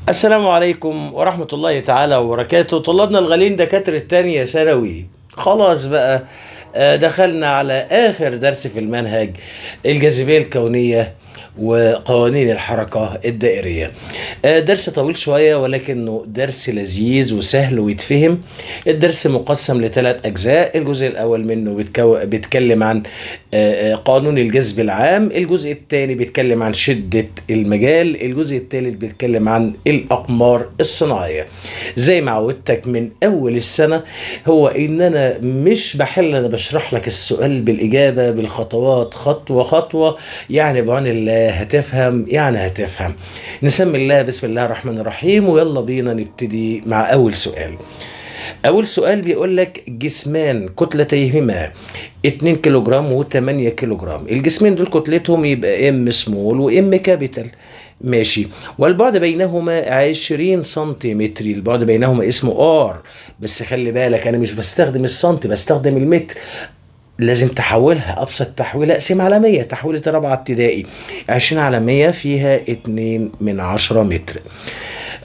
السلام عليكم ورحمة الله تعالى وبركاته. طلابنا الغاليين دكاترة تانية ثانوي، خلاص بقى. دخلنا على آخر درس في المنهج، الجاذبية الكونية وقوانين الحركة الدائرية. درس طويل شوية ولكنه درس لذيذ وسهل ويتفهم. الدرس مقسم لثلاث أجزاء. الجزء الأول منه بيتكلم عن قانون الجذب العام. الجزء الثاني بيتكلم عن شدة المجال. الجزء الثالث بيتكلم عن الأقمار الصناعية. زي ما عودتك من أول السنة، هو إن أنا مش بحل، أنا بشرح لك السؤال بالإجابة بالخطوات، خطوة خطوة. يعني بعون الله هتفهم، يعني هتفهم. نسمي الله، بسم الله الرحمن الرحيم، ويلا بينا نبتدي مع أول سؤال. أول سؤال بيقول لك جسمان كتلتيهما 2 كيلوغرام و8 كيلوغرام. الجسمين دول كتلتهم يبقى ام سمول وام كابيتال، ماشي. والبعد بينهما 20 سنتيمتر. البعد بينهما اسمه ار، بس خلي بالك انا مش بستخدم السنتي، بستخدم المتر. لازم تحولها ابسط تحويله، اقسم على 100، تحويله رابعه ابتدائي. 20 على 100 فيها 2 من 10 متر.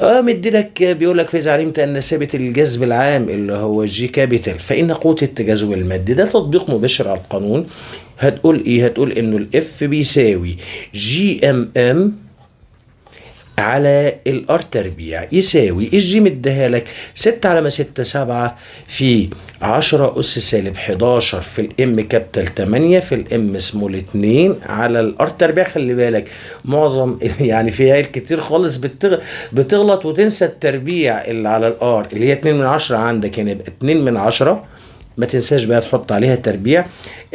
مدي لك، بيقول لك فاذا علمت ان ثابت الجذب العام اللي هو جي كابيتال فان قوه التجاذب المادي، ده تطبيق مباشر على القانون. هتقول ايه؟ هتقول انه الاف بيساوي جي ام ام على الار تربيع يساوي الجي مديها لك 6 على ما 6 7 في 10 اس سالب 11 في الام كابيتال 8 في الام سمول 2 على الار تربيع. خلي بالك معظم يعني في عيال كتير خالص بتغلط وتنسى التربيع اللي على الار اللي هي 2 من 10 عندك، يعني يبقى 2 من 10. ما تنساش بقى تحط عليها تربيع.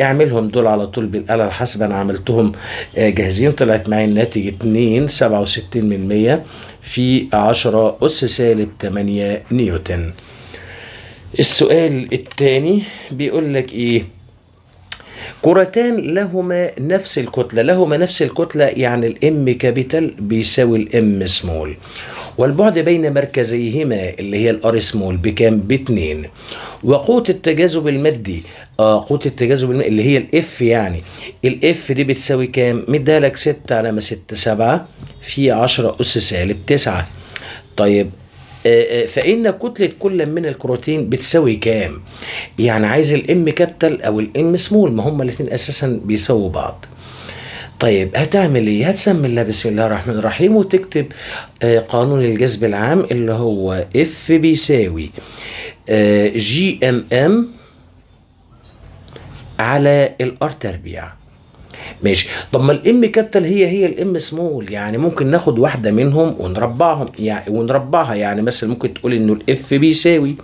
اعملهم دول على طول بالآلة الحاسبة، انا عملتهم جاهزين. طلعت معي الناتج 2 67 من 100 في 10 أس سالب 8 نيوتن. السؤال الثاني بيقول لك ايه؟ كرتان لهما نفس الكتلة. لهما نفس الكتلة يعني الام كابيتال بيساوي الام سمول، والبعد بين مركزيهما اللي هي الار سمول بكام؟ باتنين. وقوة التجاذب المادي، قوة التجاذب المادي اللي هي الاف، يعني الاف دي بتساوي كام؟ مديها لك 6 على ما 6 7 في 10 أس سالب 9. طيب فإن كتلة كل من الكروتين بتساوي كام؟ يعني عايز الام كابيتال او الام سمول، ما هما الاثنين اساسا بيساووا بعض. طيب هتعمل ايه؟ هتسمي الله بسم الله الرحمن الرحيم وتكتب قانون الجذب العام اللي هو اف بيساوي جي ام ام على الار تربيع. ماشي. طب ما الام كابيتال هي الام سمول، يعني ممكن ناخد واحده منهم ونربعهم، يعني ونربعها. يعني مثلا ممكن تقول انه الاف بيساوي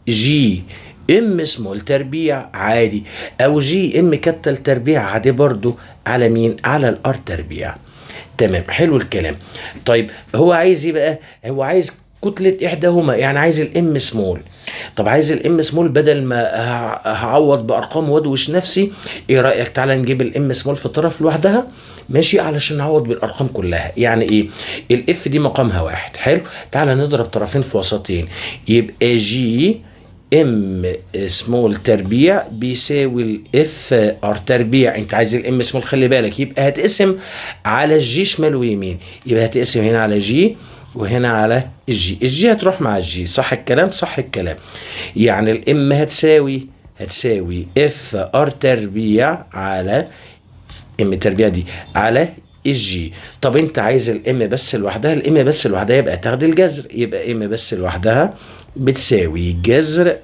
جي ام سمول تربيع عادي، او جي ام كابيتال تربيع عادي برضو، على مين؟ على الار تربيع. تمام، حلو الكلام. طيب هو عايز ايه بقى؟ هو عايز كتلة احداهما، يعني عايز الام سمول. طب عايز الام سمول، بدل ما هعوض بارقام وادوش نفسي، ايه رايك تعالى نجيب الام سمول في طرف لوحدها، ماشي، علشان نعوض بالارقام كلها. يعني ايه؟ الاف دي مقامها واحد، حلو. تعالى نضرب طرفين في وسطين، يبقى جي ام سمول تربيع بيساوي الاف ار تربيع. انت عايز الام سمول، خلي بالك، يبقى هتقسم على الجي شمال ويمين. يبقى هتقسم هنا على جي وهنا على الجي. الجي هتروح مع الجي، صح الكلام؟ صح الكلام. يعني الام هتساوي اف ار تربيع على ام تربيع دي على الجي. طب انت عايز الام بس لوحدها، الام بس لوحدها يبقى تاخد الجذر، يبقى ام بس لوحدها بتساوي جذر،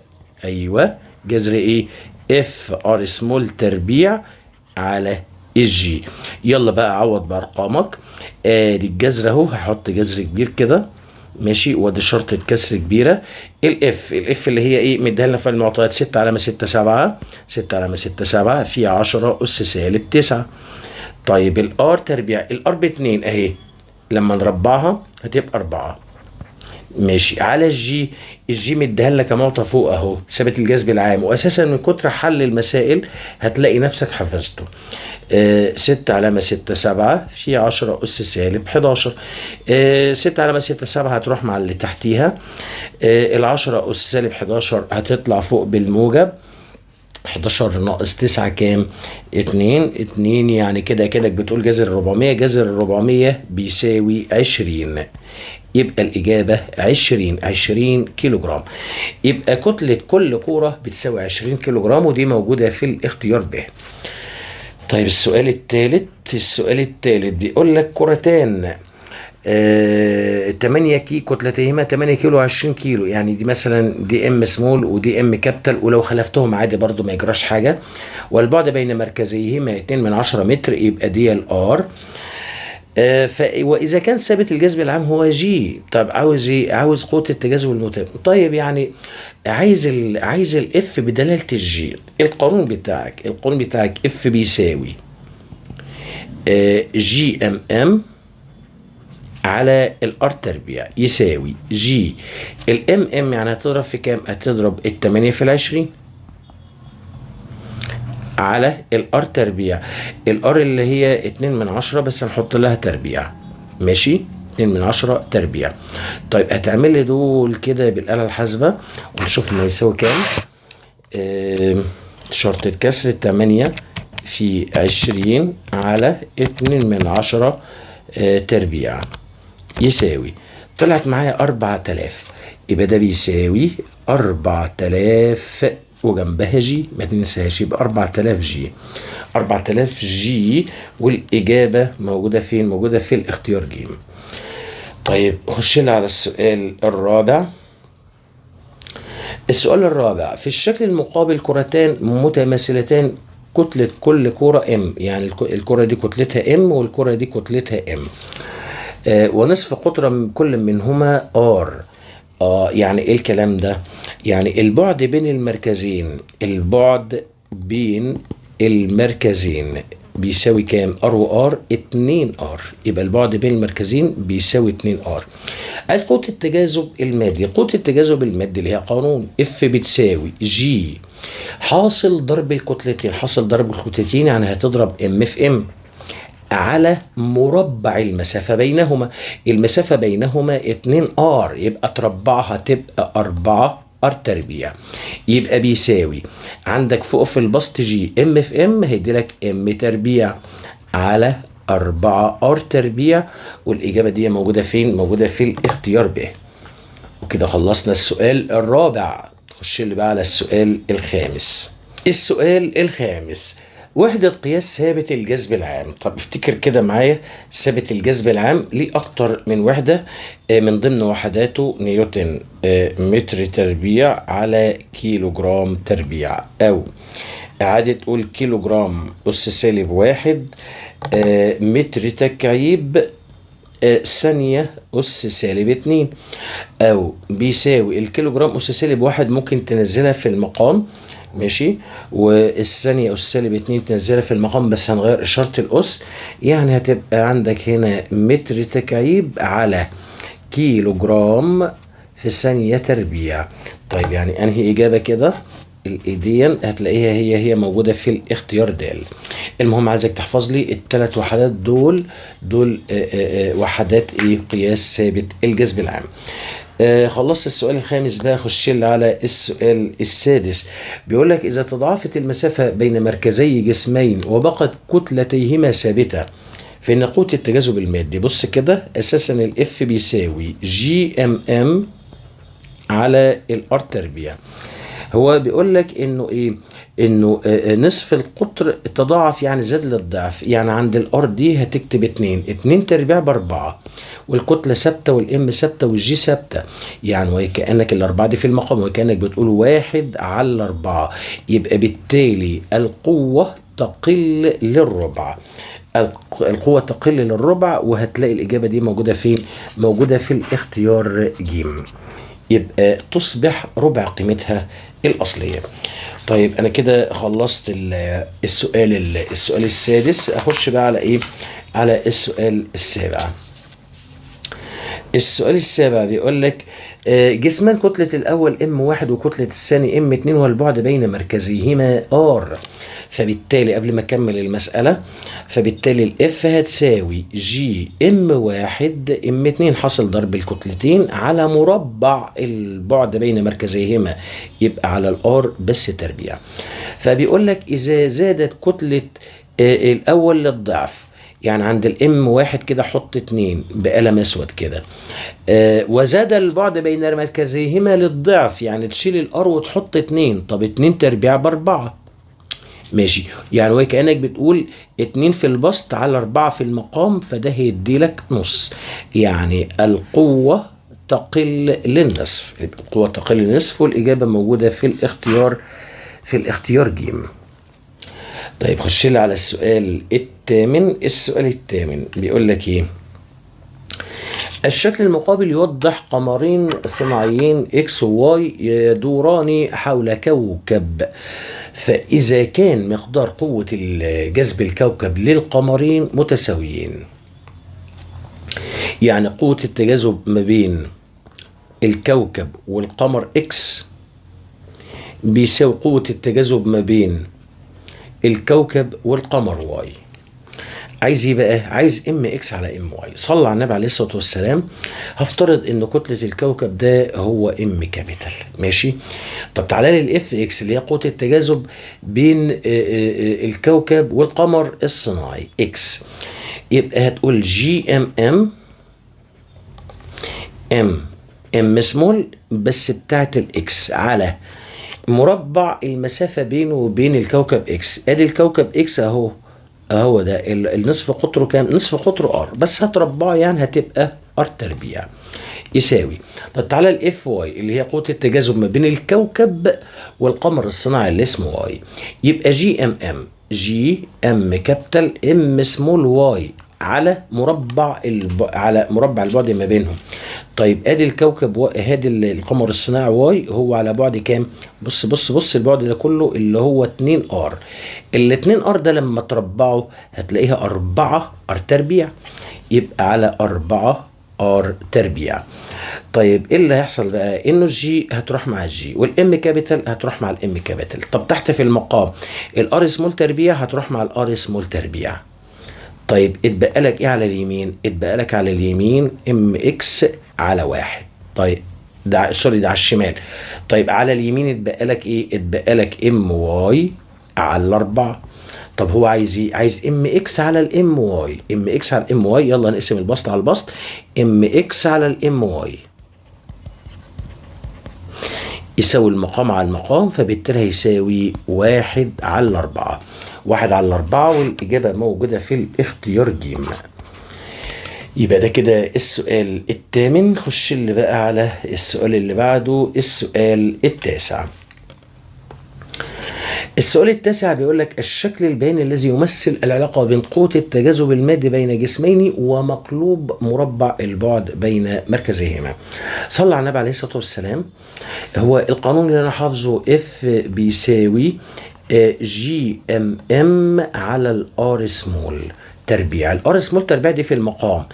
ايوه، جذر ايه؟ اف ار سمول تربيع على الجي. يلا بقى عوض بارقامك. ادي الجذر اهو، هحط جذر كبير كده، ماشي، وادي شرطة كسر كبيرة. الاف اللي هي ايه؟ مديها لنا في المعطيات 6 على ما 6 7 6 على ما 6 7 في 10 اس سالب 9. طيب الار تربيع، الار باتنين اهي، لما نربعها هتبقى 4، ماشي، على الجي. الجي مديها لك معطى فوق اهو، ثابت الجذب العام، واساسا من كتر حل المسائل هتلاقي نفسك حفظته. 6 على ما 6 7 في 10 اس سالب 11. 6 على ما 6 7 هتروح مع اللي تحتيها. ال 10 اس سالب 11 هتطلع فوق بالموجب. 11 ناقص 9 كام؟ 2 يعني كده بتقول جذر 400. جذر 400 بيساوي 20. يبقى الإجابة 20 كيلو جرام. يبقى كتلة كل كورة بتساوي 20 كيلو جرام، ودي موجودة في الاختيار ب. طيب السؤال الثالث بيقول لك كرتان 8 كتلتيهما 8 كيلو 20 كيلو، يعني دي مثلا دي ام سمول ودي ام كابيتال، ولو خلفتهم عادي برضو ما يجراش حاجة. والبعد بين مركزيهما 2 من 10 متر، يبقى دي الار. واذا كان ثابت الجذب العام هو جي، طب عاوز ايه؟ عاوز قوه التجاذب المتابع. طيب يعني عايز الاف بدلاله الجي. القانون بتاعك اف بيساوي جي ام ام على الار تربيع، يساوي جي الام ام، يعني هتضرب في كام؟ هتضرب ال8 في ال20 على الار تربيع. الار اللي هي 2 من 10، بس هنحط لها تربيع، ماشي؟ 2 من 10 تربيع. طيب هتعمل لي دول كده بالآلة الحاسبة ونشوف ما يساوي كام. شرطة كسر 8 في 20 على 2 من 10 تربيع يساوي، طلعت معايا 4000. يبقى ده بيساوي 4000 وجنبها جي، ما تنساش، يبقى 4000 جي. 4000 جي، والإجابة موجودة فين؟ موجودة في الاختيار ج. طيب خش لنا على السؤال الرابع. السؤال الرابع: في الشكل المقابل كرتان متماثلتان كتلة كل كرة ام، يعني الكرة دي كتلتها ام والكرة دي كتلتها ام، ونصف قطر كل منهما ار. يعني ايه الكلام ده؟ يعني البعد بين المركزين بيساوي كام؟ ار وار 2 ار، يبقى البعد بين المركزين بيساوي 2 ار. عايز قوة التجاذب المادي. قوة التجاذب المادي اللي هي قانون اف بتساوي جي حاصل ضرب الكتلتين، يعني هتضرب ام في ام على مربع المسافة بينهما. المسافة بينهما 2 ار، يبقى تربعها تبقى 4 ار تربيع. يبقى بيساوي عندك فوق في البسط جي ام في ام، هيدي لك ام تربيع على 4 ار تربيع، والإجابة دي موجودة فين؟ موجودة في الاختيار ب. وكده خلصنا السؤال الرابع. خش اللي بقى على السؤال الخامس. وحدة قياس ثابت الجذب العام. طب افتكر كده معايا، ثابت الجذب العام ليه أكتر من وحدة، من ضمن وحداته نيوتن متر تربيع على كيلو جرام تربيع، أو إعادة تقول كيلو جرام أس سالب 1 متر تكعيب ثانية أس سالب 2، أو بيساوي الكيلو جرام أس سالب 1 ممكن تنزلها في المقام، ماشي، والثانية أس سالب 2 تنزلها في المقام، بس هنغير إشارة الأس، يعني هتبقى عندك هنا متر تكعيب على كيلو جرام في ثانية تربيع. طيب يعني أنهي إجابة كده؟ الإيديا هتلاقيها هي موجودة في الاختيار د. المهم عايزك تحفظ لي الثلاث وحدات دول وحدات قياس ثابت الجذب العام. خلصت السؤال الخامس بقى، خش لي على السؤال السادس. بيقول لك إذا تضاعفت المسافة بين مركزي جسمين وبقت كتلتيهما ثابتة فإن قوة التجاذب المادي، بص كده، أساسا الإف بيساوي جي ام ام على الار تربيع. هو بيقول لك انه نصف القطر تضاعف، يعني زاد للضعف، يعني عند الار دي هتكتب 2 تربيع ب4، والكتله ثابته والام ثابته والجي ثابته، يعني وكانك الاربعه دي في المقام، وكانك بتقول 1 على 4، يبقى بالتالي القوه تقل للربع. القوة تقل للربع، وهتلاقي الإجابة دي موجودة فين؟ موجودة في الاختيار ج. يبقى تصبح ربع قيمتها الأصلية. طيب أنا كده خلصت السؤال السادس. أخش بقى على على السؤال السابع. السؤال السابع بيقول لك جسمان كتلة الأول M1 وكتلة الثاني M2 والبعد بين مركزيهما R، فبالتالي قبل ما أكمل المسألة، فبالتالي الإف هتساوي جي M1 M2 حاصل ضرب الكتلتين على مربع البعد بين مركزيهما، يبقى على الآر بس تربيع. فبيقول لك إذا زادت كتلة الأول للضعف، يعني عند الام واحد كده حط 2 بقلم اسود كده. وزاد البعد بين مركزيهما للضعف، يعني تشيل الار وتحط 2. طب 2 تربيع ب4. ماشي، يعني وهي كأنك بتقول 2 في البسط على 4 في المقام، فده هيديلك نص. يعني القوة تقل للنصف، القوة تقل للنصف، والإجابة موجودة في الاختيار، في الاختيار جيم. طيب خش لي على السؤال الثامن. السؤال الثامن بيقول لك ايه؟ الشكل المقابل يوضح قمرين صناعيين اكس وواي يدوران حول كوكب، فإذا كان مقدار قوة جذب الكوكب للقمرين متساويين، يعني قوة التجاذب ما بين الكوكب والقمر اكس بيساوي قوة التجاذب ما بين الكوكب والقمر واي. عايز ايه بقى؟ عايز ام اكس على ام واي. صلى على النبي عليه الصلاه والسلام. هفترض ان كتله الكوكب ده هو ام كابيتال، ماشي. طب تعالى لي الاف اكس اللي هي قوه التجاذب بين الكوكب والقمر الصناعي اكس، يبقى هتقول جي ام ام سمول بس بتاعت الاكس على مربع المسافه بينه وبين الكوكب اكس. ادي الكوكب اكس اهو، اهو ده النصف قطره كام؟ نصف قطره ار، بس هتربعه يعني هتبقى ار تربيع يساوي. طب تعالى الاف واي اللي هي قوه التجاذب ما بين الكوكب والقمر الصناعي اللي اسمه واي، يبقى جي ام كابيتال ام سمول واي على على مربع البعد ما بينهم. طيب ادي الكوكب ادي القمر الصناعي واي هو على بعد كام؟ بص بص بص، البعد ده كله اللي هو 2 ار. ال 2 ار ده لما تربعه هتلاقيها 4 ار تربيع، يبقى على 4 ار تربيع. طيب ايه اللي هيحصل بقى؟ انه الجي هتروح مع الجي والام كابيتال هتروح مع الام كابيتال. طب تحت في المقام الار سمول تربيع هتروح مع الار سمول تربيع. طيب اتبقى لك ايه على اليمين؟ اتبقى لك على اليمين ام اكس على 1. طيب ده سوري ده على الشمال. طيب على اليمين اتبقى لك ايه؟ اتبقى لك ام واي على 4. طب هو عايز ايه؟ عايز ام اكس على الام واي. ام اكس على الام واي، يلا نقسم البسط على البسط. ام اكس على الام واي يساوي المقام على المقام، فبالتالي هيساوي 1 على 4. 1 على 4، والإجابة موجودة في الاختيار جيم. يبقى ده كده السؤال الثامن. خش اللي بقى على السؤال اللي بعده، السؤال التاسع. السؤال التاسع بيقول لك الشكل البياني الذي يمثل العلاقة بين قوة التجاذب المادي بين جسمين ومقلوب مربع البعد بين مركزيهما. صلى على النبي عليه الصلاة والسلام. هو القانون اللي أنا حافظه اف بيساوي جي ام على الار سمول تربيع. الار سمول تربيع دي في المقام.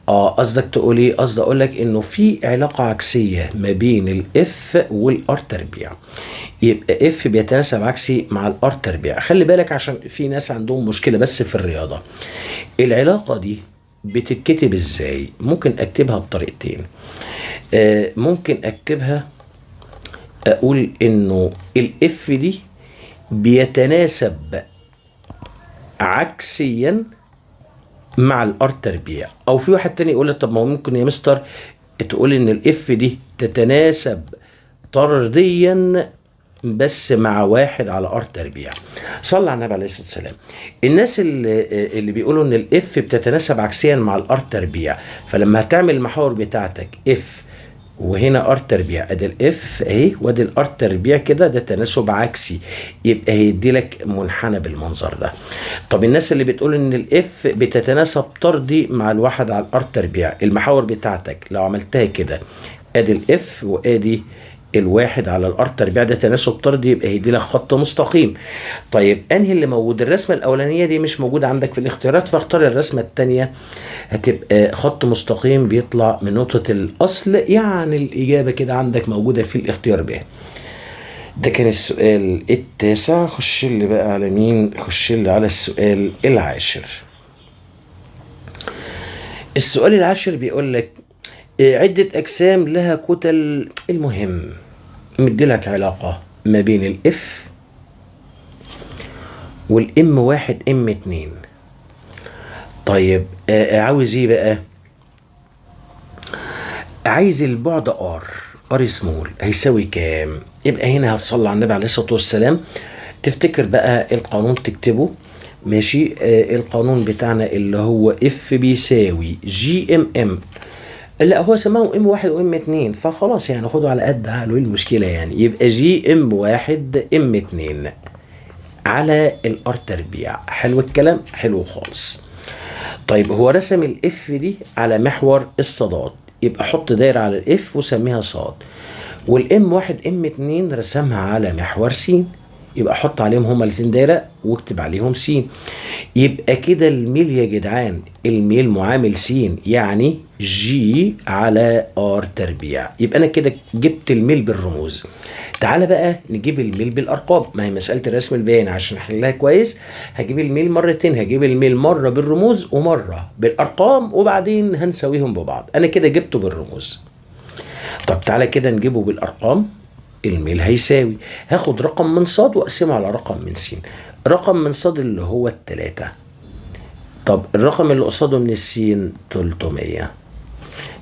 قصدك تقول ايه؟ قصدي اقول لك انه في علاقه عكسيه ما بين الاف والار تربيع، يبقى اف بيتناسب عكسي مع الار تربيع. خلي بالك عشان في ناس عندهم مشكله بس في الرياضه. العلاقه دي بتتكتب ازاي؟ ممكن اكتبها بطريقتين. ممكن اكتبها اقول انه الاف دي بيتناسب عكسيا مع الار تربيع. او في واحد تاني يقول لي طب ما هو ممكن يا مستر تقول ان الاف دي تتناسب طرديا بس مع 1 على ار تربيع. صلى على النبي عليه الصلاه والسلام. الناس اللي بيقولوا ان الاف بتتناسب عكسيا مع الار تربيع، فلما هتعمل المحاور بتاعتك اف وهنا ار تربيع، ادي الاف اهي وادي الار تربيع كده، ده تناسب عكسي، يبقى هيدي لك منحنى بالمنظر ده. طب الناس اللي بتقول ان الاف بتتناسب طردي مع الواحد على الار تربيع، المحاور بتاعتك لو عملتها كده ادي الاف وادي الواحد على الار تربيع، ده تناسب طردي، يبقى هيدي لك خط مستقيم. طيب انهي اللي موجود؟ الرسمه الاولانيه دي مش موجوده عندك في الاختيارات، فاختار الرسمه الثانيه، هتبقى خط مستقيم بيطلع من نقطه الاصل، يعني الاجابه كده عندك موجوده في الاختيار ب. ده كان السؤال التاسع. خش اللي بقى على مين؟ خش اللي على السؤال العاشر. السؤال العاشر بيقول لك عدة أجسام لها كتل. المهم مديلك علاقة ما بين الإف والإم 1 إم 2. طيب عاوز ايه بقى؟ عايز البعد ار سمول هيساوي كام؟ يبقى هنا هتصلي على النبي عليه الصلاه والسلام، تفتكر بقى القانون تكتبه. ماشي. القانون بتاعنا اللي هو اف بيساوي جي ام ام. لا هو سماهم ام واحد وام اتنين، فخلاص يعني خدوا على قد عقله، ايه المشكله يعني؟ يبقى جي ام واحد ام اتنين على الار تربيع. حلو الكلام، حلو خالص. طيب هو رسم الاف دي على محور الصادات، يبقى حط دايره على الاف وسميها صاد. والام واحد ام اتنين رسمها على محور س، يبقى حط عليهم هما الاتنين دايره واكتب عليهم س. يبقى كده الميل يا جدعان، الميل معامل س، يعني جي على ار تربيع. يبقى انا كده جبت الميل بالرموز. تعالى بقى نجيب الميل بالارقام، ما هي مساله الرسم البياني عشان احلها كويس هجيب الميل مرتين، هجيب الميل مره بالرموز ومره بالارقام وبعدين هنساويهم ببعض. انا كده جبته بالرموز. طب تعالى كده نجيبه بالارقام. الميل هيساوي، هاخد رقم من صاد واقسمه على رقم من س. رقم من صاد اللي هو التلاتة. طب الرقم اللي قصاده من السين 300.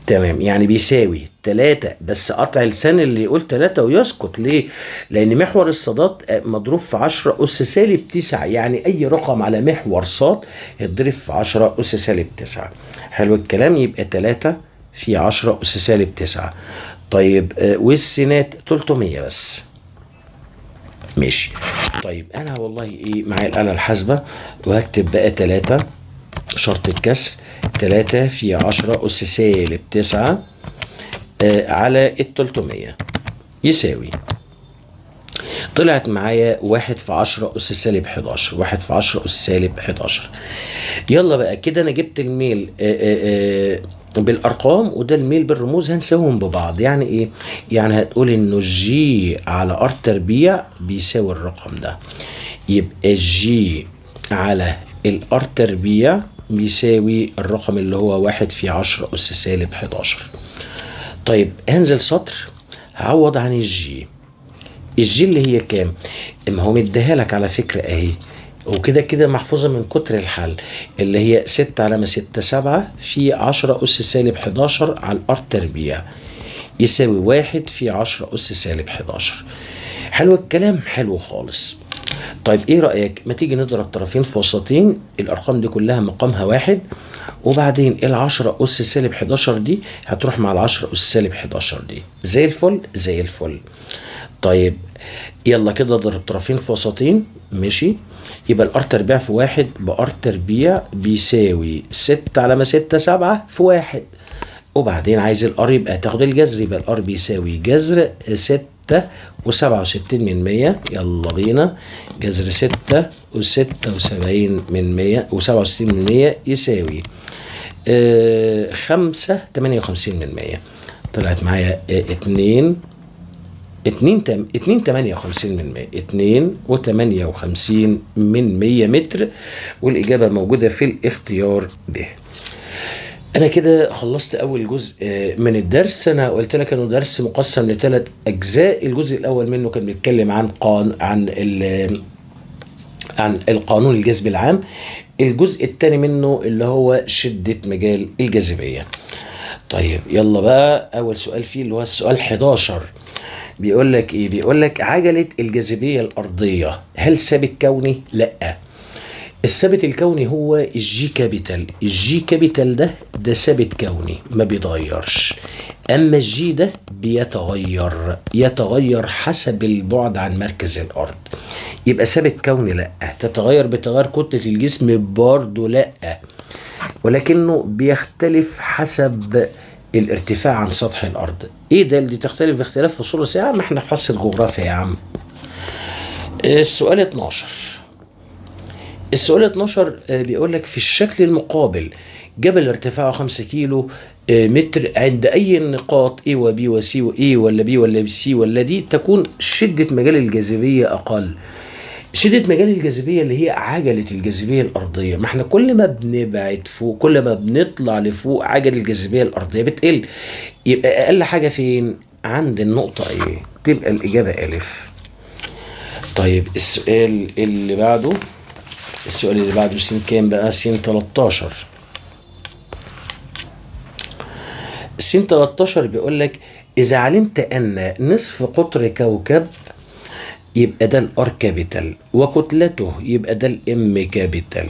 تمام، يعني بيساوي 3، بس قطع لسان اللي يقول 3 ويسكت ليه؟ لأن محور الصادات مضروب في 10 أس سالب 9، يعني أي رقم على محور صاد يتضرب في 10 أس سالب 9. حلو الكلام، يبقى 3 في 10 أس سالب 9. طيب والسينات 300 بس. ماشي. طيب أنا والله إيه معايا الآلة الحاسبة وهكتب بقى 3 شرط الكسر، 3 في 10 أس سالب 9 على 300 يساوي، طلعت معايا 1 في 10 أس سالب 11. 1 في 10 أس سالب 11. يلا بقى كده أنا جبت الميل بالأرقام وده الميل بالرموز، هنساويهم ببعض. يعني إيه؟ يعني هتقول إنه جي على ار تربيع بيساوي الرقم ده، يبقى جي على الار تربيع بيساوي الرقم اللي هو 1 في 10 أس سالب 11. طيب هنزل سطر هعوض عن الجي. الجي اللي هي كام؟ ما هو مديها لك على فكرة اهي، وكده كده محفوظة من كتر الحل، اللي هي 6 على 6 7 في 10 أس سالب 11 على الار تربيع يساوي 1 في 10 أس سالب 11. حلو الكلام، حلو خالص. طيب ايه رأيك ما تيجي نضرب طرفين في وسطين، الارقام دي كلها مقامها واحد، وبعدين العشرة أس سالب 11 دي هتروح مع العشرة أس سالب 11 دي. زي الفل زي الفل. طيب يلا كده اضرب طرفين في وسطين. ماشي. يبقى الار تربيع في واحد بار تربيع بيساوي 6 على 6 7 في واحد، وبعدين عايز الار يبقى تاخد الجذر، يبقى الار بيساوي جذر 6 و67 من 100. يلا بينا، جذر 6 و76 من 100 و67 من 100 يساوي 5 58 من 100. طلعت معايا 2 58 من 100، 2 و58 من 100 متر، والإجابة موجودة في الاختيار ب. أنا كده خلصت أول جزء من الدرس. أنا قلت لك إنه درس مقسم ل3 أجزاء. الجزء الأول منه كان بيتكلم عن القانون الجذب العام. الجزء الثاني منه اللي هو شدة مجال الجاذبية. طيب يلا بقى أول سؤال فيه اللي هو السؤال 11. بيقول لك إيه؟ بيقول لك عجلة الجاذبية الأرضية هل ثابت كوني؟ لأ. الثابت الكوني هو الجي كابيتال. الجي كابيتال ده ثابت كوني ما بيتغيرش، اما الجي ده يتغير حسب البعد عن مركز الارض. يبقى ثابت كوني لا، تتغير بتغير كتلة الجسم برضه لا، ولكنه بيختلف حسب الارتفاع عن سطح الارض. ايه ده اللي تختلف باختلاف فصول الساعة؟ ما احنا في حصة جغرافيا يا عم. السؤال 12. السؤال 12 بيقول لك في الشكل المقابل جبل ارتفاعه 5 كيلو متر عند أي النقاط A و B و C و A ولا B ولا C ولا D تكون شدة مجال الجاذبية أقل. شدة مجال الجاذبية اللي هي عجلة الجاذبية الأرضية. ما احنا كل ما بنبعد فوق كل ما بنطلع لفوق عجلة الجاذبية الأرضية بتقل. يبقى أقل حاجة فين؟ عند النقطة A، تبقى الإجابة ألف. طيب السؤال اللي بعده س كام بقى؟ س 13. السين 13 بيقول لك إذا علمت أن نصف قطر كوكب يبقى ده الار كابيتال، وكتلته يبقى ده الام كابيتال،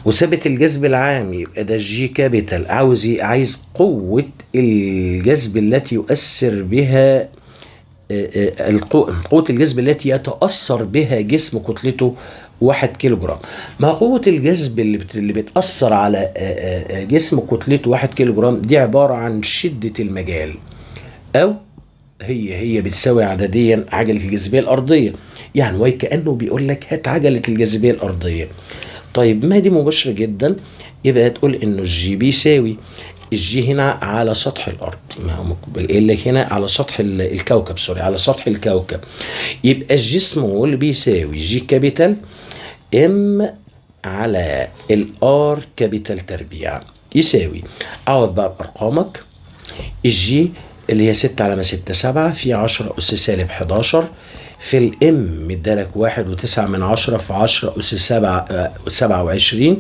وثابت الجذب العام يبقى ده الجي كابيتال. عاوز ايه؟ عايز قوة الجذب التي يؤثر بها قوة الجذب التي يتأثر بها جسم كتلته 1 كيلو جرام. ما قوة الجذب اللي بتأثر على جسم كتلته 1 كيلو جرام دي عبارة عن شدة المجال، أو هي بتساوي عدديا عجلة الجاذبية الأرضية. يعني وكأنه بيقول لك هات عجلة الجاذبية الأرضية. طيب ما دي مباشرة جدا، يبقى هتقول إنه الجي بيساوي الجي هنا على سطح الأرض، ما هو قايل لك هنا على سطح الكوكب، سوري على سطح الكوكب، يبقى الجسم هو اللي بيساوي جي كابيتال ام على الار كابيتال تربيع، يساوي اقعد بقى بارقامك. الجي اللي هي 6 على 6 7 في 10 أس سالب 11 في الام مدالك 1.9 في 10 أس 27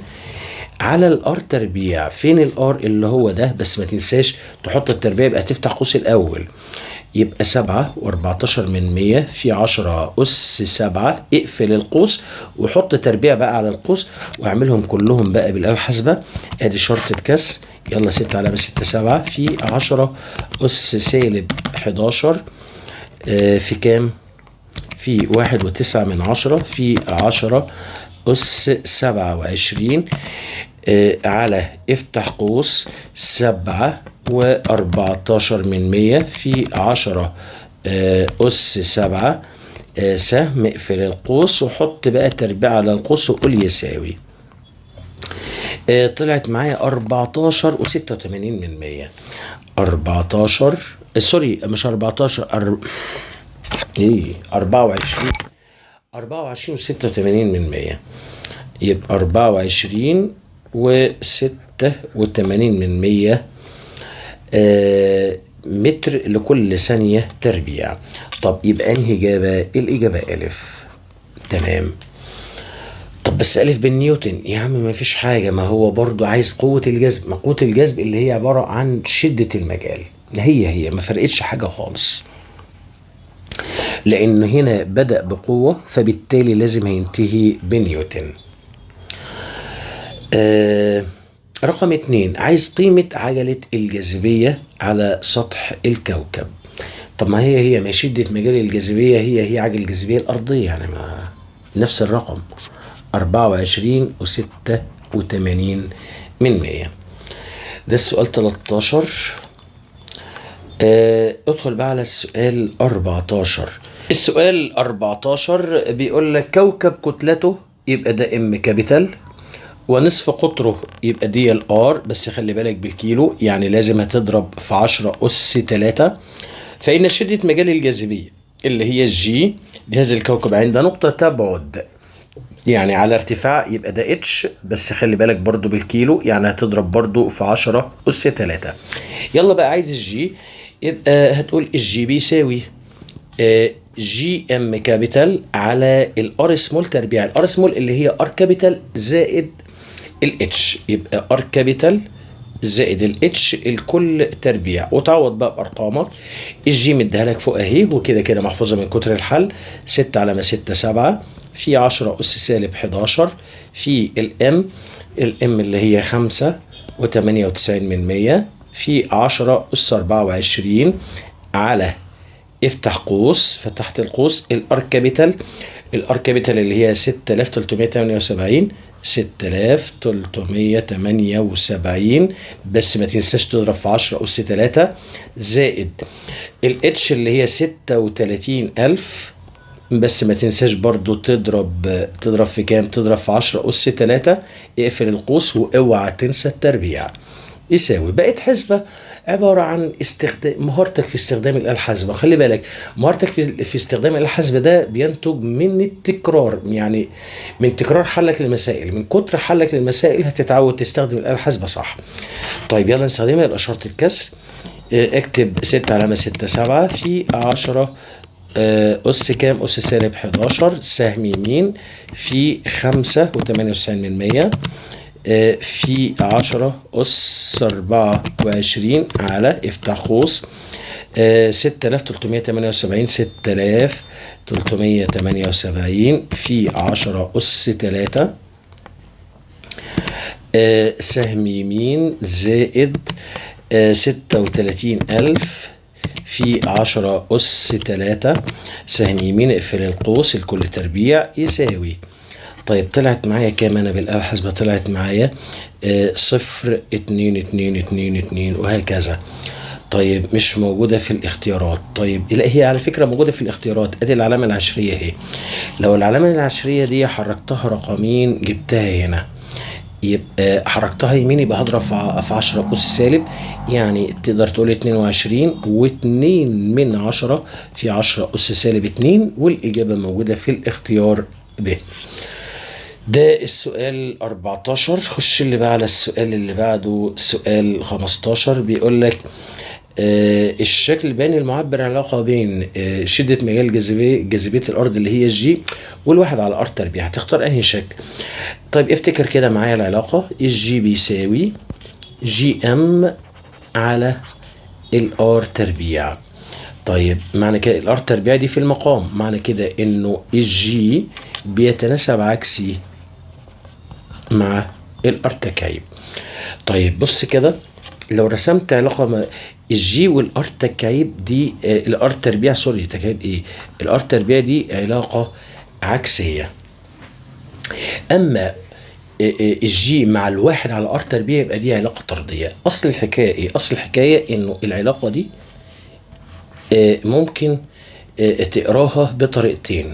على الار تربيع. فين الار؟ اللي هو ده، بس ما تنساش تحط التربيع، يبقى تفتح قوس الاول، يبقى 7 و14 من 100 في 10 أس 7. اقفل القوس وحط تربيع بقى على القوس واعملهم كلهم بقى بالآلة الحاسبة. ادي شرطة كسر، يلا 6 على 6 7 في 10 أس سالب 11 في كام؟ في 1.9 في 10 أس 27 على افتح قوس 7 و14 من 100 في 10 أس 7 سهم. اقفل القوس وحط بقى تربيع على القوس وقول يساوي. طلعت معايا 14 و86 من 100. 14 سوري مش 14 24 و86 من 100، يبقى 24 و86 من 100 متر لكل ثانية تربيع. طب يبقى انهي إجابة؟ الإجابة ألف. تمام. طب بس ألف بالنيوتن يا عم ما فيش حاجة، ما هو برضو عايز قوة الجذب، ما قوة الجذب اللي هي عبارة عن شدة المجال، هي ما فرقتش حاجة خالص، لأن هنا بدأ بقوة فبالتالي لازم هينتهي بنيوتن. رقم 2 عايز قيمة عجلة الجاذبية على سطح الكوكب. طب ما هي ما شدة مجال الجاذبية هي عجلة الجاذبية الأرضية، يعني ما نفس الرقم 24 و86 من 100. ده السؤال 13. ادخل بقى على السؤال 14. السؤال 14 بيقول لك كوكب كتلته يبقى ده ام كابيتال، ونصف قطره يبقى دي الار، بس خلي بالك بالكيلو يعني لازم هتضرب في 10 أس 3. فإن شدة مجال الجاذبية اللي هي الجي لهذا الكوكب عند نقطة تبعد يعني على ارتفاع، يبقى ده اتش، بس خلي بالك برضو بالكيلو يعني هتضرب برضو في 10 أس 3. يلا بقى عايز الجي، يبقى هتقول الجي بيساوي جي ام كابيتال على الار سمول تربيع، الار سمول اللي هي ار كابيتال زائد الاتش، يبقى ار كابيتال زائد الاتش الكل تربيع، وتعوض بقى بارقامك. الجي مديها لك فوق اهي وكده كده محفوظه من كتر الحل، 6 على 6 7 في 10 أس سالب 11 في الام اللي هي 5 و98 من 100 في 10 أس 24 على افتح قوس، فتحت القوس الار كابيتال اللي هي 6378 6378 بس ما تنساش تضرب في 10 أس 3 زائد الاتش اللي هي 36000 بس ما تنساش برضو تضرب في كام؟ تضرب في 10 أس 3. اقفل القوس واوعى تنسى التربيع. يساوي بقت حسبة عبارة عن مهارتك في استخدام الآلة الحاسبة. خلي بالك مهارتك في استخدام الآلة الحاسبة ده بينتج من التكرار، يعني من تكرار حلك للمسائل، من كتر حلك للمسائل هتتعود تستخدم الآلة الحاسبة صح. طيب يلا نستخدمها. يبقى شرط الكسر اكتب 6 على 6 7 في 10 أس كام؟ أس سالب 11 سهم يمين في 5 و98 من 100 في 10 أس 24 على افتح قوس 6378 6378 في 10 أس 3 سهم يمين زائد 36,000 في 10 أس 3 سهم يمين اقفل القوس الكل تربيع يساوي. طيب طلعت معايا كام؟ أنا بالآلة الحاسبة طلعت معايا 0.2222 وهكذا. طيب مش موجودة في الاختيارات. طيب لا، هي على فكرة موجودة في الاختيارات. ادي العلامة العشرية اهي. لو العلامة العشرية دي حركتها رقمين جبتها هنا، يبقى حركتها يمين يبقى هضرب في 10 أس سالب، يعني تقدر تقول 22 و2 من 10 في 10 أس سالب 2، والإجابة موجودة في الاختيار ب. ده السؤال 14. خش اللي بقى على السؤال اللي بعده، سؤال 15. بيقول لك الشكل البياني المعبر عن العلاقة بين شدة مجال جاذبية الأرض اللي هي الجي والواحد على ار تربيع. هتختار أنهي شكل؟ طيب افتكر كده معايا العلاقة. الجي بيساوي جي ام على الار تربيع. طيب معنى كده الار تربيع دي في المقام، معنى كده انه الجي بيتناسب عكسي مع الار تكعيب. طيب بص كده، لو رسمت علاقة ما الجي والار تكعيب دي الار تربيع سوري تكعيب ايه، الار تربيع دي علاقة عكسية. اما الجي مع الواحد على ار تربيع يبقى دي علاقة طردية. اصل الحكاية ايه؟ اصل الحكاية انه العلاقة دي ممكن تقراها بطريقتين.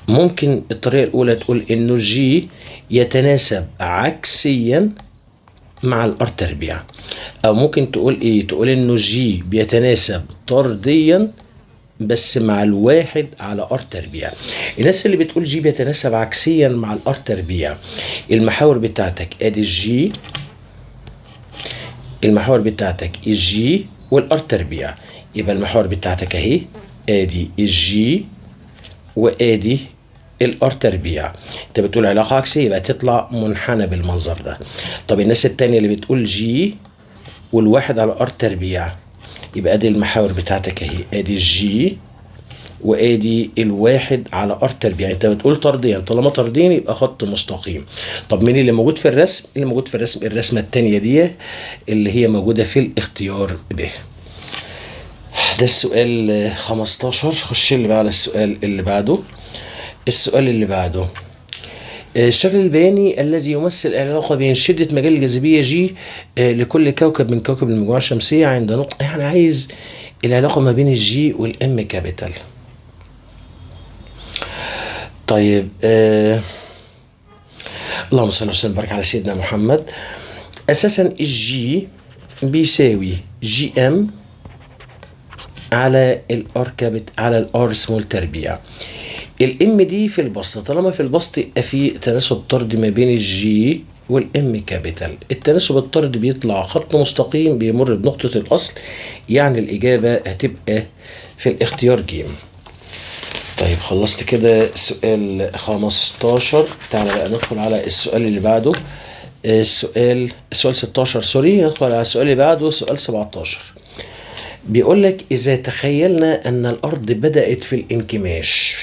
ممكن الطريقة الأولى تقول إنه جي يتناسب عكسيا مع الار تربيع، أو ممكن تقول إيه؟ تقول إنه جي بيتناسب طرديا بس مع الواحد على ار تربيع. الناس اللي بتقول جي بيتناسب عكسيا مع الار تربيع، المحاور بتاعتك ادي الجي، المحاور بتاعتك الجي والار تربيع، يبقى المحاور بتاعتك اهي ادي الجي وادي الار تربيع. انت بتقول علاقه عكسيه يبقى تطلع منحنى بالمنظر ده. طب الناس التانية اللي بتقول جي والواحد على ار تربيع، يبقى ادي المحاور بتاعتك اهي ادي الجي وادي الواحد على ار تربيع. انت بتقول طرديا، طالما طرديا يبقى خط مستقيم. طب مين اللي موجود في الرسم؟ اللي موجود في الرسم الرسمه الثانيه دي اللي هي موجوده في الاختيار ب. ده السؤال 15. خش اللي بقى على السؤال اللي بعده. السؤال اللي بعده الشكل البياني الذي يمثل العلاقة بين شدة مجال الجاذبية جي لكل كوكب من كوكب المجموعة الشمسية عند نقطة. يعني عايز العلاقة ما بين الجي والام كابيتال. طيب اللهم صل وسلم وبارك على سيدنا محمد. اساسا الجي بيساوي جي ام على الار كابيت على الار سمول تربيع. الام دي في البسط، طالما في البسط يبقى في تناسب طردي ما بين الجي والام كابيتال. التناسب الطردي بيطلع خط مستقيم بيمر بنقطة الاصل، يعني الاجابة هتبقى في الاختيار ج. طيب خلصت كده سؤال 15. تعالى بقى ندخل على السؤال اللي بعده. السؤال 16 سوري. ندخل على السؤال اللي بعده سؤال 17. بيقول لك إذا تخيلنا أن الأرض بدأت في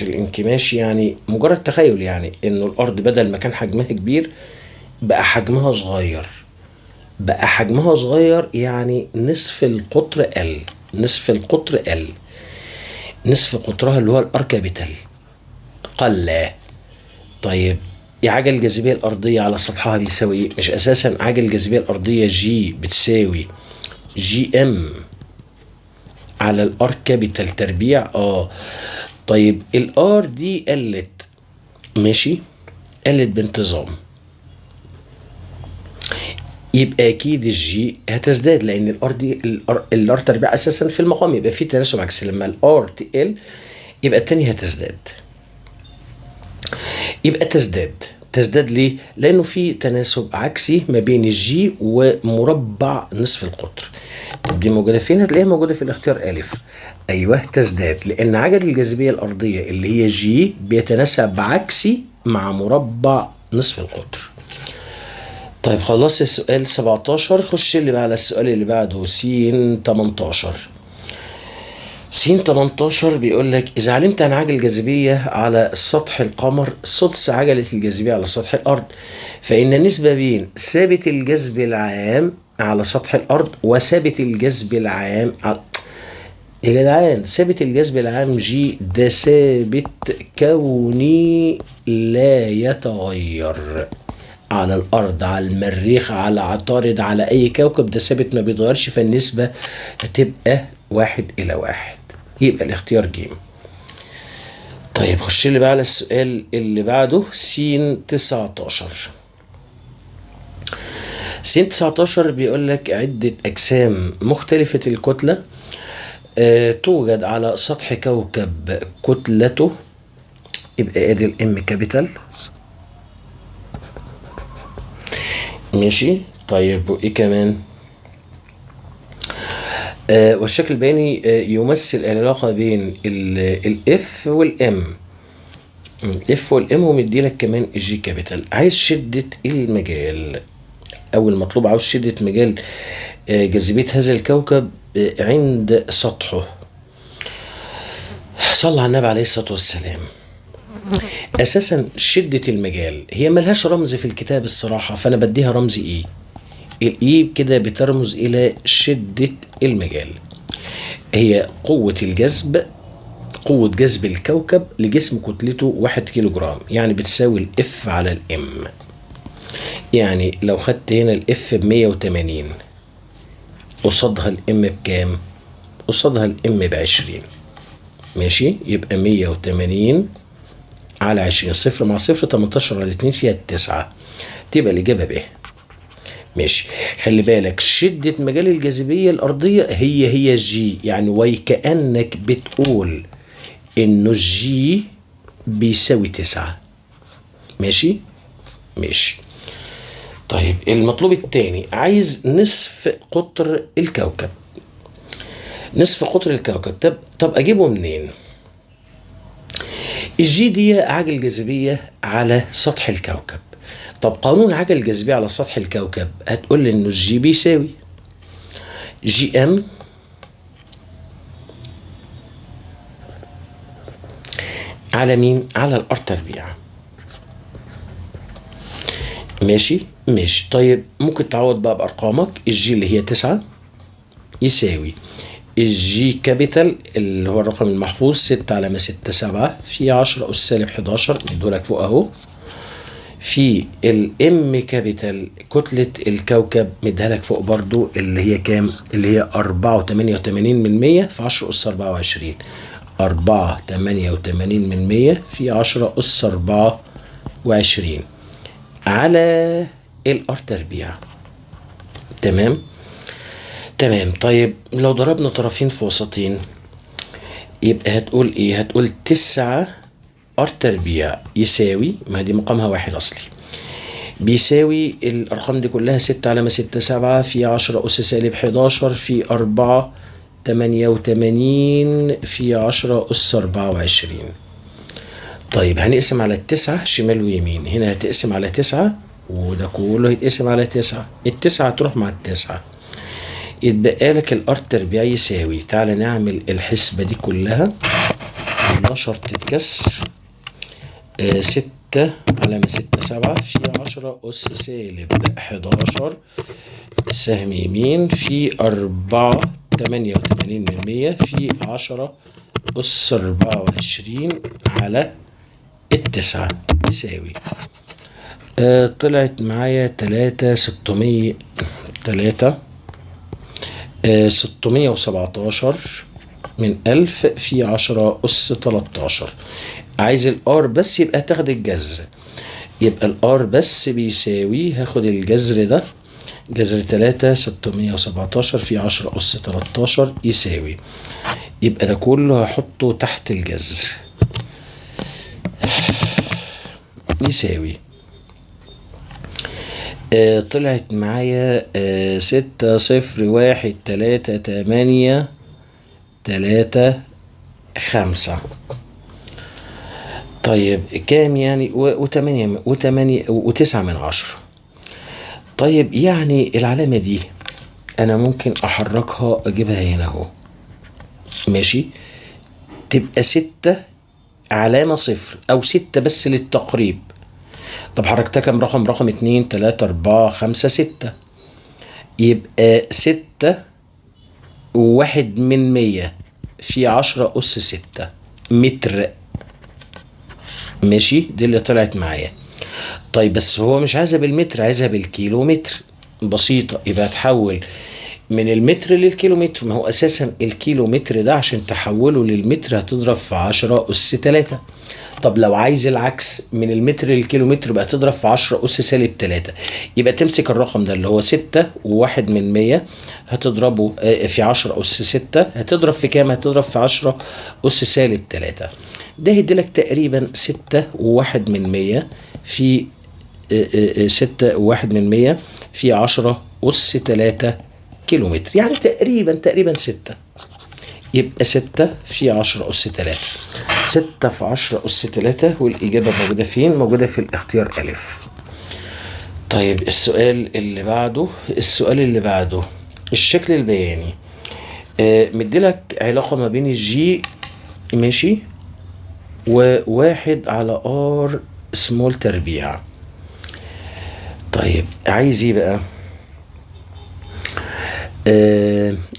الانكماش يعني مجرد تخيل، يعني إنه الأرض بدل ما كان حجمها كبير بقى حجمها صغير. يعني نصف القطر نصف قطرها اللي هو الار كابيتال قل. طيب عجل الجاذبية الأرضية على سطحها بيساوي إيه؟ مش أساسا عجل الجاذبية الأرضية جي بتساوي جي ام على الار كابيتال تربيع. طيب الار دي قلت، ماشي، قلت بانتظام، يبقى اكيد الجي هتزداد، لان الار دي الار تربيع اساسا في المقام، يبقى في تناسب عكسي. لما الار تقل يبقى التاني هتزداد، يبقى تزداد ليه؟ لانه في تناسب عكسي ما بين الجي ومربع نصف القطر. طب دي موجوده فين؟ هتلاقيها موجوده في الاختيار الف. ايوه تزداد، لان عجل الجاذبيه الارضيه اللي هي جي بيتناسب عكسي مع مربع نصف القطر. طيب خلاص السؤال 17، خش اللي بقى على السؤال اللي بعده س 18. س 18 بيقول لك إذا علمت عن عجل الجاذبية على سطح القمر سدس عجلة الجاذبية على سطح الأرض، فإن النسبة بين ثابت الجذب العام على سطح الأرض وثابت الجذب العام على، يا جدعان ثابت الجذب العام جي ده ثابت كوني لا يتغير على الأرض، على المريخ، على عطارد، على أي كوكب، ده ثابت ما بيتغيرش، فالنسبة هتبقى 1:1. يبقى الاختيار ج. طيب خش لي بقى على السؤال اللي بعده س 19. س 19 بيقول لك عدة أجسام مختلفة الكتلة توجد على سطح كوكب كتلته، يبقى ادي الام كابيتال. ماشي. طيب وايه كمان؟ والشكل البياني يمثل العلاقة بين الاف والام، الاف والام، ومدي لك كمان الجي كابيتال. عايز شدة المجال، اول مطلوب عاوز شدة مجال جاذبية هذا الكوكب عند سطحه. صلى على النبي عليه الصلاة والسلام. اساسا شدة المجال هي ملهاش رمز في الكتاب الصراحة، فانا بديها رمز ايه. الاي كده بترمز الى شدة المجال، هي قوة الجذب، قوة جذب الكوكب لجسم كتلته 1 كيلو جرام، يعني بتساوي الاف على الام. يعني لو خدت هنا الاف ب180 قصادها الام بكام؟ قصادها الام ب20. ماشي. يبقى 180 على 20، صفر مع صفر 18 على 2 فيها 9، تبقى الإجابة ب. ماشي. خلي بالك شدة مجال الجاذبية الأرضية هي الجي، يعني وكأنك بتقول إنه الجي بيساوي 9. ماشي. ماشي. طيب المطلوب التاني عايز نصف قطر الكوكب. نصف قطر الكوكب، طب أجيبه منين؟ الجي دي عجل جاذبية على سطح الكوكب. طب قانون عجل الجاذبية على سطح الكوكب هتقول لي انه الجي بيساوي جي ام على مين؟ على الار تربيع. ماشي. ماشي. طيب ممكن تعوض بقى بارقامك. الجي اللي هي 9 يساوي الجي كابيتال اللي هو الرقم المحفوظ 6 على 6 7 في 10 أس سالب 11 مدولك فوق اهو، في الام كابيتال كتلة الكوكب مديها لك فوق برضو اللي هي كام؟ اللي هي 4.88 في 10 أس 24. 4.88 في 10 أس 24 على الار تربيع. تمام. تمام. طيب لو ضربنا طرفين في وسطين يبقى هتقول ايه؟ هتقول 9 ار تربيع يساوي، ما دي مقامها 1 اصلي، بيساوي الارقام دي كلها 6 على 6 7 في 10 اس سالب 11 في 4.88 في 10 اس 24. طيب هنقسم على التسعة شمال ويمين، هنا هتقسم على 9 وده كله هيتقسم على 9، التسعة تروح مع التسعة، يتبقى لك الار تربيع يساوي، تعالى نعمل الحسبة دي كلها 12 تتكسر 6 على 6 7 في 10 أس سالب 11 سهم يمين في 4.88 في 10 أس 24 على التسعة يساوي طلعت معايا 617 من 1000 في 10 أس 13. عايز الار بس يبقى تاخد الجذر، يبقى الار بس بيساوي، هاخد الجذر ده جذر 617 في 10 أس 13 يساوي، يبقى ده كله هحطه تحت الجذر يساوي طلعت معايا 6013835. طيب كام يعني؟ وتمانية وتسعة من 10. طيب يعني العلامة دي أنا ممكن أحركها أجيبها هنا أهو، ماشي، تبقى 6 علامة صفر أو 6 بس للتقريب. طب حركتها كام رقم؟ رقم 2 3 4 5 6، يبقى 6 وواحد من 100 في 10 أس 6 متر. ماشي، دي اللي طلعت معايا. طيب بس هو مش عايزها بالمتر، عايزها بالكيلومتر. بسيطة، يبقى تحول من المتر للكيلومتر. ما هو أساسا الكيلومتر ده عشان تحوله للمتر هتضرب في 10 أس 3. طب لو عايز العكس من المتر للكيلومتر بقى تضرب في 10 أس سالب 3. يبقى تمسك الرقم ده اللي هو 6 وواحد من 100 هتضربه في 10 أس 6، هتضرب في كام؟ هتضرب في 10 أس سالب 3. ده هيديلك تقريبا 6 وواحد من 100 في 6 وواحد من 100 في 10 أس 3 كيلومتر، يعني تقريبا 6. يبقى 6 في 10 أس 3، 6 في 10 أس 3، والإجابة موجودة فين؟ موجودة في الاختيار ألف. طيب السؤال اللي بعده الشكل البياني. مديلك علاقة ما بين الجي، ماشي، وواحد على ار سمول تربيع. طيب عايز ايه بقى؟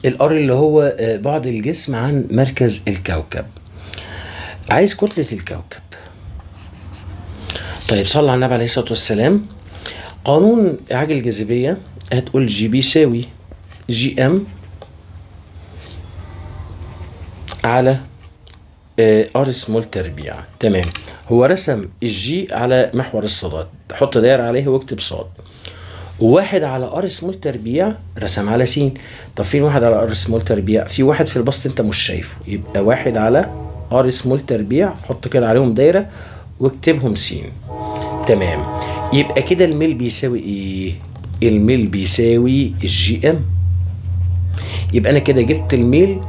الار اللي هو بعد الجسم عن مركز الكوكب. عايز كتلة الكوكب. طيب صلى على النبي عليه الصلاة والسلام. قانون إعاجة الجاذبية هتقول جي بيساوي جي ام على ار سمول تربيع. تمام. هو رسم الجي على محور الصادات، حط داير عليه واكتب صاد. وواحد على ار سمول تربيع رسم على س. طب فين واحد على ار سمول تربيع؟ في واحد في البسط انت مش شايفه، يبقى واحد على ار سمول تربيع، حط كده عليهم دايره واكتبهم س. تمام. يبقى كده الميل بيساوي ايه؟ الميل بيساوي الجي ام. يبقى انا كده جبت الميل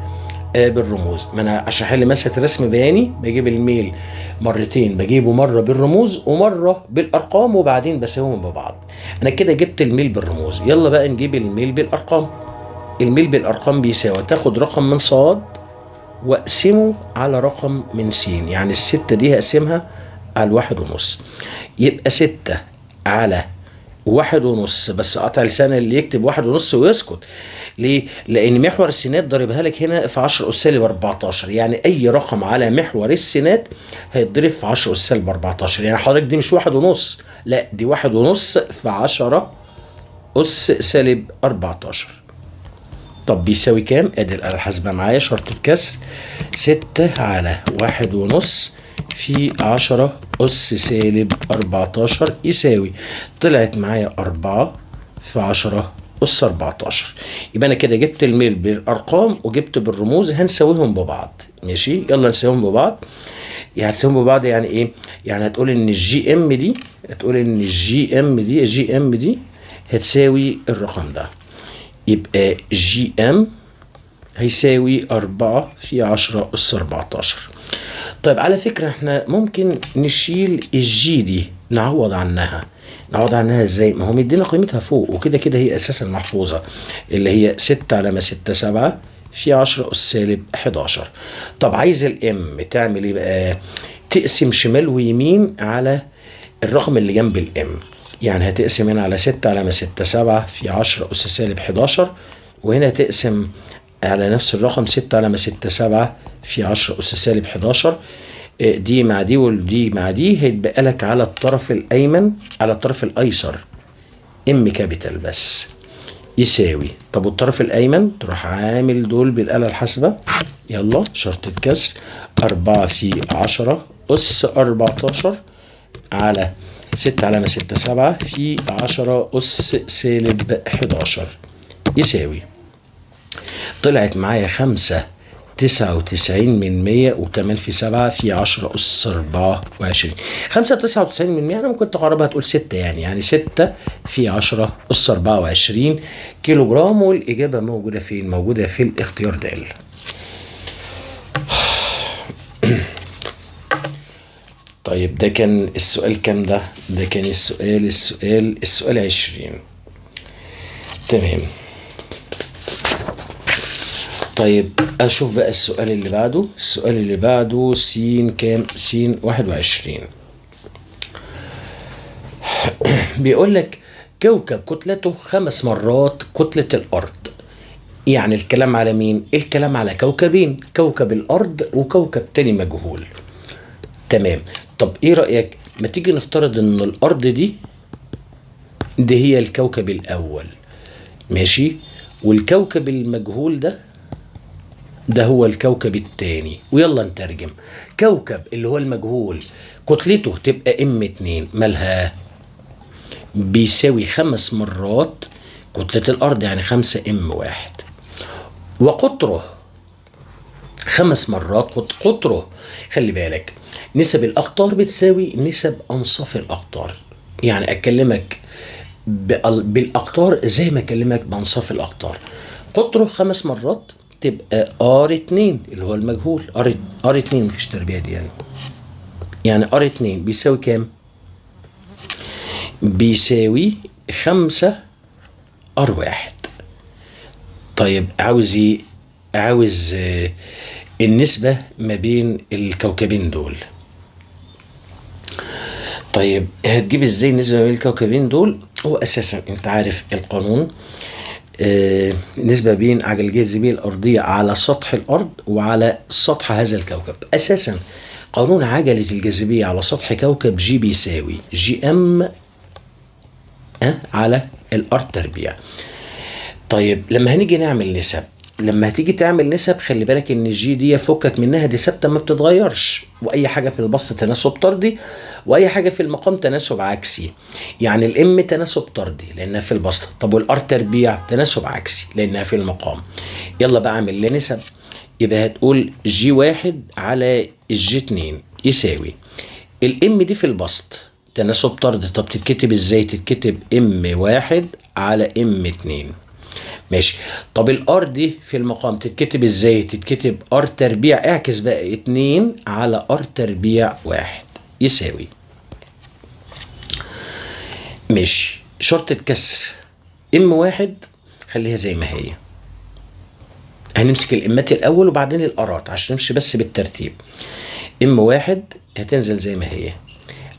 بالرموز. ما انا عشان احل مساله رسم بياني بجيب الميل مرتين، بجيبه مره بالرموز ومره بالارقام وبعدين بساويهم ببعض. انا كده جبت الميل بالرموز، يلا بقى نجيب الميل بالارقام. الميل بالارقام بيساوي تاخد رقم من صاد واقسمه على رقم من س، يعني الستة دي هقسمها على الواحد ونص، يبقى 6 على واحد ونص. بس قطع لسان اللي يكتب واحد ونص ويسكت. ليه؟ لأن محور السينات ضربها لك هنا في 10 أس سالب 14، يعني أي رقم على محور السينات هيتضرب في 10 أس سالب 14. يعني حضرتك دي مش واحد ونص، لا دي واحد ونص في 10 أس سالب 14. طب بيساوي كام؟ ادي الآلة الحاسبة معايا، شرط الكسر 6 على واحد ونص في 10 أس سالب 14 يساوي، طلعت معايا 4 في 10 أس 14. يبقى أنا كده جبت الميل بالأرقام وجبت بالرموز، هنساويهم ببعض. ماشي، يلا نساويهم ببعض. يعني هتساويهم ببعض يعني إيه؟ يعني هتقول إن الجي إم دي، جي إم دي هتساوي الرقم ده. يبقى جي إم هيساوي 4 في 10 أس 14. طيب على فكرة احنا ممكن نشيل الجي دي، نعوض عنها ازاي؟ ما هو مدينا قيمتها فوق وكده كده هي اساسا محفوظة، اللي هي 6 على 6 7 في 10 أس سالب 11. طب عايز الام تعمل ايه بقى؟ تقسم شمال ويمين على الرقم اللي جنب الام. يعني هتقسم هنا على 6 على 6 7 في 10 أس سالب 11، وهنا تقسم على نفس الرقم 6 على 6 7 في 10 أس سالب 11. دي مع دي ودي مع دي هيتبقى لك على الطرف الأيمن، على الطرف الأيسر ام كابيتال بس يساوي. طب والطرف الأيمن تروح عامل دول بالآلة الحاسبة، يلا شرط الكسر 4 في 10 أس 14 على 6 على 6 7 في 10 أس سالب 11 يساوي، طلعت معايا 5 99 من 100 وكمان في 7 في 10 أس 24. 5 99 من 100 أنا ممكن تقربها تقول 6، يعني 6 في 10 أس 24 كيلو جرام. والإجابة موجودة فين؟ موجودة في الاختيار د. طيب ده كان السؤال كام ده؟ ده كان السؤال 20. تمام. طيب اشوف بقى السؤال اللي بعده. السؤال اللي بعده س كام؟ س 21. بيقول لك كوكب كتلته 5 مرات كتلة الأرض. يعني الكلام على مين؟ الكلام على كوكبين، كوكب الأرض وكوكب تاني مجهول. تمام. طب ايه رأيك ما تيجي نفترض ان الأرض دي هي الكوكب الأول، ماشي، والكوكب المجهول ده هو الكوكب التاني، ويلا نترجم. كوكب اللي هو المجهول كتلته تبقى ام 2، مالها؟ بيساوي 5 مرات كتلة الأرض، يعني 5m1، وقطره 5 مرات قطره. خلي بالك نسب الأقطار بتساوي نسب أنصاف الأقطار، يعني أكلمك بالأقطار زي ما أكلمك بأنصاف الأقطار. قطره 5 مرات تبقى R2 اللي هو المجهول. R2 مفيش تربية دي يعني R2 بيساوي كام؟ بيساوي 5R1. طيب عاوز ايه؟ عاوز النسبة ما بين الكوكبين دول. طيب هتجيب ازاي النسبة ما بين الكوكبين دول؟ هو اساسا انت عارف القانون، نسبة بين عجل الجاذبية الأرضية على سطح الأرض وعلى سطح هذا الكوكب. أساسا قانون عجلة الجاذبية على سطح كوكب جي بيساوي جي ام على الار تربيع. طيب لما هنيجي نعمل نسب، لما هتيجي تعمل نسب خلي بالك ان الجي دي فكك منها، دي ثابته ما بتتغيرش، واي حاجه في البسط تناسب طردي، واي حاجه في المقام تناسب عكسي. يعني الام تناسب طردي لانها في البسط، طب والار تربيع تناسب عكسي لانها في المقام. يلا بقى اعمل لي نسب. يبقى هتقول G1 على G2 يساوي الام دي في البسط تناسب طردي. طب تتكتب ازاي؟ تتكتب M1 على M2، ماشي. طب الار دي في المقام تتكتب ازاي؟ تتكتب ار تربيع، اعكس بقى 2 على ار تربيع 1 يساوي، ماشي. شرطة كسر M1 خليها زي ما هي، هنمسك الامات الاول وبعدين الارات عشان نمشي بس بالترتيب. M1 هتنزل زي ما هي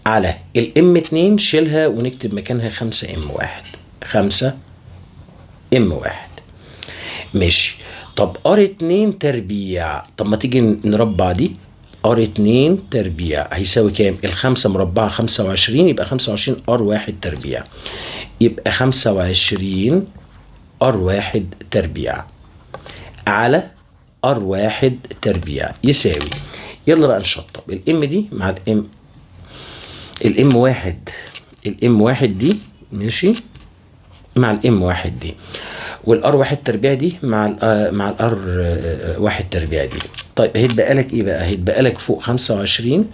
على الM2، شيلها ونكتب مكانها 5M1، 5M1، ماشي. طب R2 تربيع، طب ما تيجي نربع دي. R2 تربيع هيساوي كام؟ الخمسة مربعة 25، يبقى 25 R1 تربيع، يبقى 25 R1 تربيع على R1 تربيع يساوي. يلا بقى نشطب الام دي مع الام واحد دي، ماشي، مع الام واحد دي، والار 1 تربيع دي مع الار 1 تربيع دي. طيب هيتبقى لك ايه بقى؟ هيتبقى لك فوق 25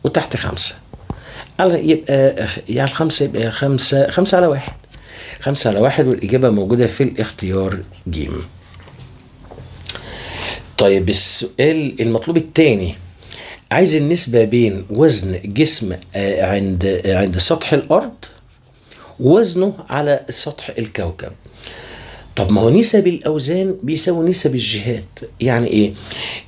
وتحت 5، يبقى يعني 5 يبقى 5 على 1، 5 على 1، والاجابه موجوده في الاختيار ج. طيب السؤال المطلوب الثاني عايز النسبة بين وزن جسم عند سطح الأرض ووزنه على سطح الكوكب. طب ما هو نسب الأوزان بيساوي نسب الجهات. يعني إيه؟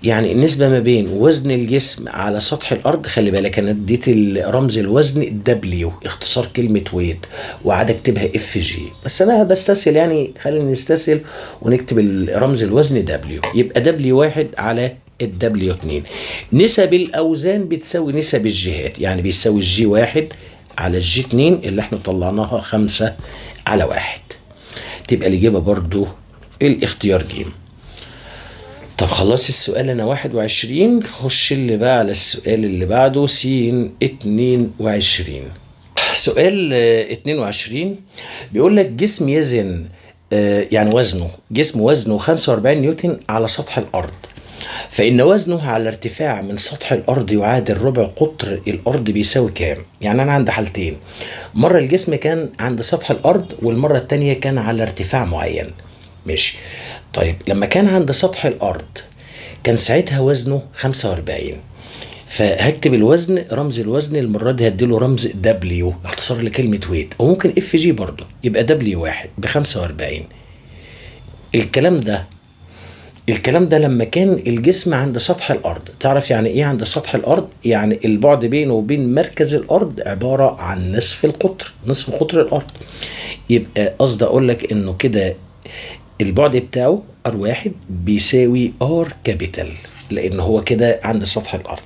يعني النسبة ما بين وزن الجسم على سطح الأرض، خلي بالك أنا اديت رمز الوزن دبليو، اختصار كلمة ويت، وعاد اكتبها اف جي، بس أنا بستسهل، يعني خلينا نستسهل ونكتب رمز الوزن دبليو، يبقى دبليو 1 على الدبليو 2. نسب الأوزان بتساوي نسب الجهات، يعني بيساوي الجي 1 على الجي 2 اللي احنا طلعناها 5 على 1. تبقى الإجابة برضو الاختيار ج. طب خلاص السؤال أنا 21، خش اللي بقى على السؤال اللي بعده س 22. سؤال 22 بيقول لك جسم يزن يعني جسم وزنه 45 نيوتن على سطح الأرض، فإن وزنه على ارتفاع من سطح الأرض يعادل ربع قطر الأرض بيساوي كام؟ يعني أنا عندي حالتين، مرة الجسم كان عند سطح الأرض والمرة التانية كان على ارتفاع معين، ماشي. طيب لما كان عند سطح الأرض كان ساعتها وزنه 45، فهكتب الوزن، رمز الوزن المرة دي هديله رمز دبليو اختصار لكلمة ويت، او ممكن اف جي برضه، يبقى دبليو واحد ب45. الكلام ده لما كان الجسم عند سطح الارض. تعرف يعني ايه عند سطح الارض؟ يعني البعد بينه وبين مركز الارض عبارة عن نصف القطر، نصف قطر الارض. يبقى قصدي اقول لك انه كده البعد بتاعه R1 بيساوي R كابيتال، لان هو كده عند سطح الارض.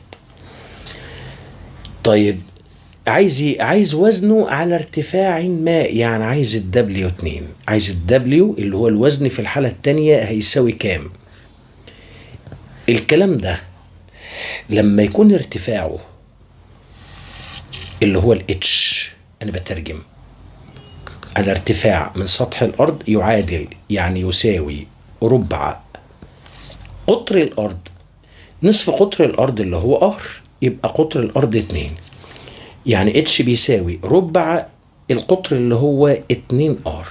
طيب عايز ايه؟ عايز وزنه على ارتفاع ما، يعني عايز الدبليو 2. عايز الدبليو اللي هو الوزن في الحالة التانية هيساوي كام؟ الكلام ده لما يكون ارتفاعه اللي هو الاتش، انا بترجم على ارتفاع من سطح الارض، يعادل يعني يساوي ربع قطر الارض، نصف قطر الارض اللي هو ار، يبقى قطر الارض 2. يعني اتش بيساوي ربع القطر اللي هو 2 ار.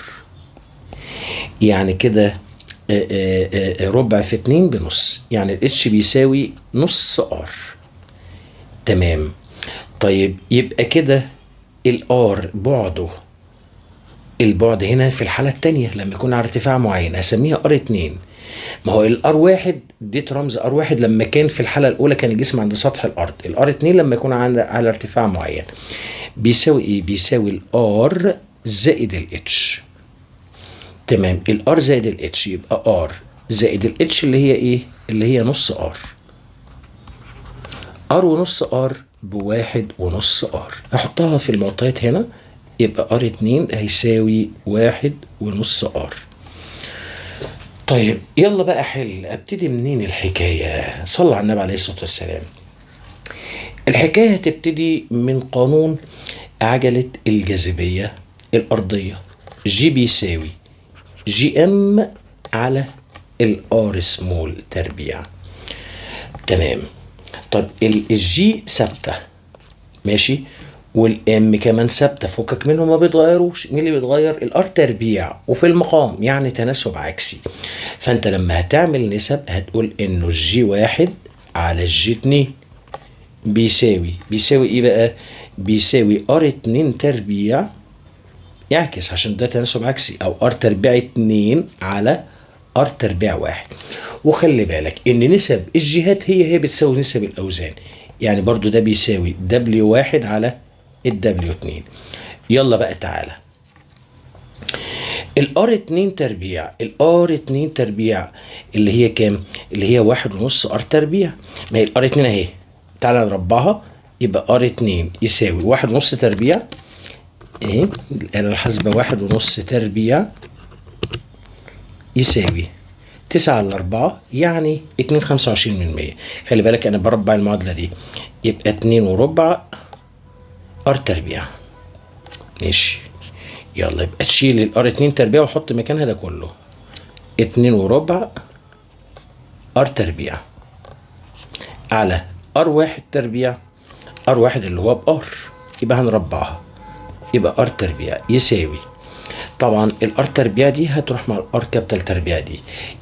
يعني كده ربع في 2 بنص، يعني الاتش بيساوي نص ار. تمام. طيب يبقى كده الار بعده، البعد هنا في الحالة التانية لما يكون على ارتفاع معين هسميها ار2. ما هو الار واحد اديت رمز ار واحد لما كان في الحالة الأولى كان الجسم عند سطح الأرض. الار2 لما يكون على ارتفاع معين بيساوي ايه؟ بيساوي الار زائد الاتش. تمام. الار زائد الاتش يبقى ار زائد الاتش اللي هي ايه؟ اللي هي نص ار. ار ونص ار بواحد ونص ار، احطها في المعطيات هنا، يبقى ار 2 هيساوي واحد ونص ار. طيب يلا بقى حل. ابتدي منين الحكاية؟ صلى على النبي عليه الصلاة والسلام. الحكاية هتبتدي من قانون عجلة الجاذبية الأرضية. جي بيساوي جي ام على الار سمول تربيع. تمام. طب الجي ثابتة، ماشي، والام كمان ثابته، فكك منهم ما بيتغيروش. مين اللي بيتغير؟ الار تربيع، وفي المقام يعني تناسب عكسي. فانت لما هتعمل نسب هتقول انه الجي واحد على الجي 2 بيساوي ايه بقى؟ بيساوي ار 2 تربيع، يعكس عشان ده تناسب عكسي، او ار تربيع 2 على ار تربيع 1. وخلي بالك ان نسب الجهات هي بتساوي نسب الاوزان، يعني برضو ده بيساوي دبليو واحد على الدبليو 2. يلا بقى تعالى الار 2 تربيع، الار 2 تربيع اللي هي كام؟ اللي هي واحد ونص ار تربيع. ما هي الار 2 اهي، تعالى نربعها، يبقى ار 2 يساوي واحد ونص تربيع اهي، الآلة الحاسبة واحد ونص تربيع يساوي 9 على 4، يعني 2.25%. خلي بالك انا بربع المعادلة دي، يبقى 2 وربع ار تربيع. ماشي. يلا يبقى تشيل الار 2 تربيع وحط مكانها ده كله 2 وربع ار تربيع على ار 1 تربيع. ار 1 اللي هو بار، يبقى هنربعها، يبقى ار تربيع يساوي، طبعا الار تربيع دي هتروح مع الار كابيتال تربيع دي،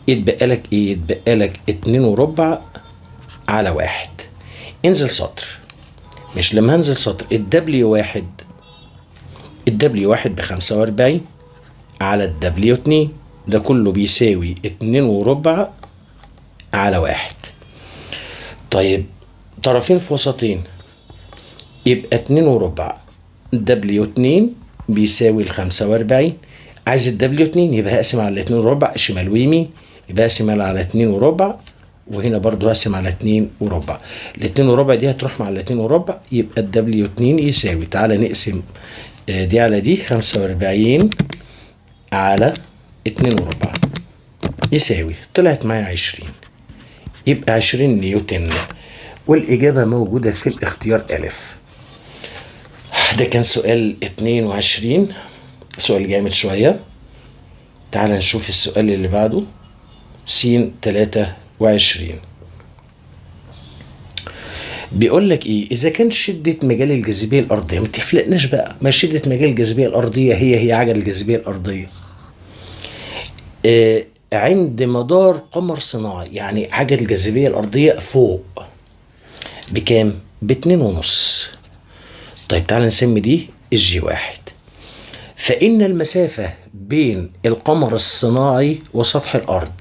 يتبقى لك ايه؟ يتبقى لك 2 وربع على 1. انزل سطر. مش لما هنزل سطر الدبليو واحد، الدبليو واحد ب45 على الدبليو 2، ده كله بيساوي 2 وربع على 1. طيب طرفين في وسطين، يبقى 2 وربع دبليو 2 بيساوي 45. عايز الدبليو 2 يبقى هقسم على 2 وربع شمال ويمين، يبقى هقسم على 2 وربع، وهنا برضو هقسم على 2 وربع. ال 2 وربع دي هتروح مع ال 2 وربع، يبقى الدبليو 2 يساوي، تعالى نقسم دي على دي، 45 على 2 وربع يساوي، طلعت معايا 20، يبقى 20 نيوتن. والإجابة موجودة في الاختيار ألف. ده كان سؤال 22، سؤال جامد شوية. تعال نشوف السؤال اللي بعده، س 23. بيقول لك ايه؟ اذا كان شدة مجال الجاذبية الارضية، ما تفلقناش بقى، ما شدة مجال الجاذبية الارضية هي عجل الجاذبية الارضية عند مدار قمر صناعي، يعني عجل الجاذبية الارضية فوق، بكام؟ ب2.5. طيب تعالى نسمي دي الجي واحد. فإن المسافة بين القمر الصناعي وسطح الأرض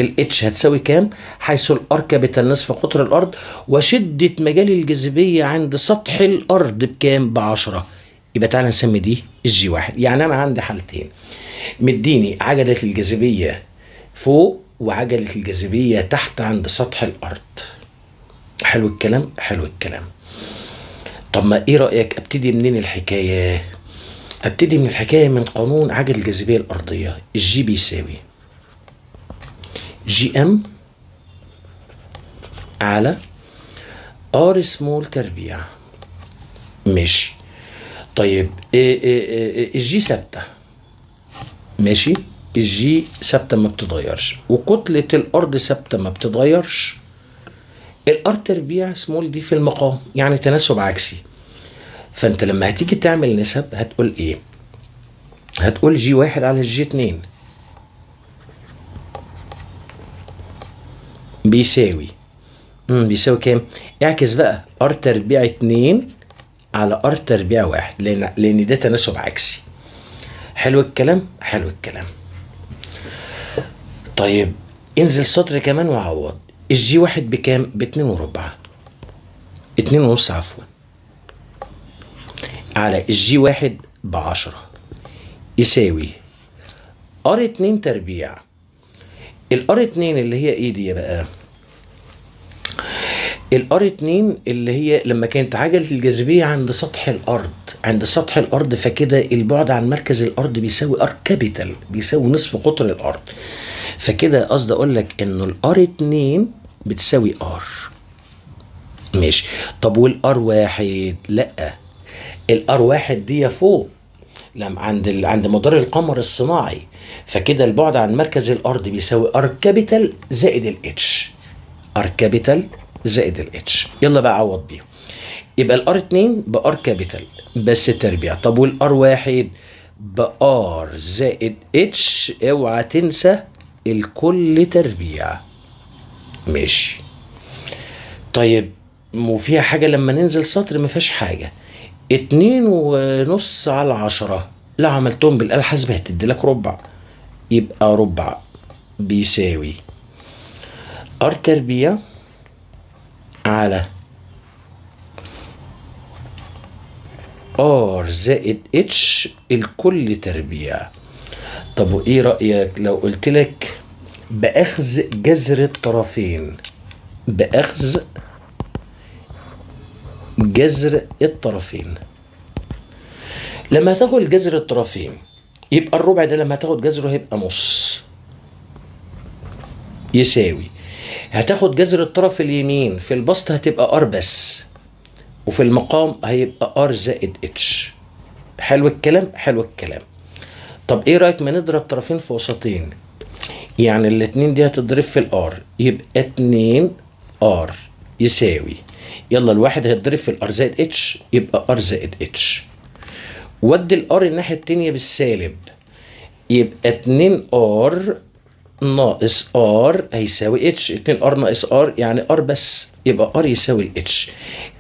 الاتش هتساوي كام؟ حيث الار كابيتال نصف قطر الارض، وشدة مجال الجاذبية عند سطح الارض بكام؟ ب10. يبقى تعالى نسمي دي الجي واحد. يعني انا عندي حالتين، مديني عجلة الجاذبية فوق وعجلة الجاذبية تحت عند سطح الارض. حلو الكلام، حلو الكلام. طب ما ايه رأيك ابتدي منين الحكاية؟ ابتدي من الحكاية من قانون عجلة الجاذبية الارضية. الجي بيساوي جي ام على ار سمول تربيع. ماشي. طيب الجي ثابته. ماشي. الجي ثابته ما بتتغيرش، وكتله الارض ثابته ما بتتغيرش. الار تربيع سمول دي في المقام، يعني تناسب عكسي. فانت لما هتيجي تعمل نسب هتقول ايه؟ هتقول جي واحد على الجي اتنين بيساوي كام؟ اعكس بقى ار تربيع 2 على ار تربيع 1، لان ده تناسب عكسي. حلو الكلام، حلو الكلام. طيب انزل سطر كمان وعوض. الجي واحد بكام؟ ب2.4، 2.5 عفوا، على الجي واحد ب10 يساوي ار 2 تربيع. الار 2 اللي هي ايه دي بقى؟ الار 2 اللي هي لما كانت عجلة الجاذبية عند سطح الارض، عند سطح الارض، فكده البعد عن مركز الارض بيساوي ار كابيتال، بيساوي نصف قطر الارض. فكده قصدي اقول لك انه الار 2 بتساوي ار. ماشي. طب والار واحد؟ لا، الار واحد دي فوق لما عند مدار القمر الصناعي، فكده البعد عن مركز الارض بيساوي ار كابيتال زائد الاتش. ار كابيتال زائد الاتش. يلا بقى عوض بيهم. يبقى الار 2 بار كابيتال بس تربيع. طب والار واحد؟ بار زائد اتش، اوعى تنسى الكل تربيع. ماشي. طيب وفيها حاجة لما ننزل سطر؟ ما فيهاش حاجة. 2.5 على 10 لو عملتهم بالآلة الحاسبة هتدي لك ربع، يبقى ربع بيساوي ار تربيع على ار زائد اتش الكل تربيع. طب وايه رأيك لو قلت لك بأخذ جذر الطرفين؟ بأخذ جذر الطرفين. لما تاخد جذر الطرفين يبقى الربع ده لما تاخد جذره هيبقى نص، يساوي هتاخد جذر الطرف اليمين في البسط هتبقى ار بس، وفي المقام هيبقى ار زائد اتش. حلو الكلام، حلو الكلام. طب ايه رايك ما نضرب طرفين في وسطين؟ يعني الاتنين دي هتضرب في الار، يبقى 2 ار يساوي، يلا الواحد هيتضرب في الار زائد اتش يبقى ار زائد اتش، ودي الار الناحيه التانيه بالسالب يبقى 2 ار ناقص ار هيساوي اتش. 2 ار ناقص ار يعني ار بس، يبقى ار يساوي الاتش.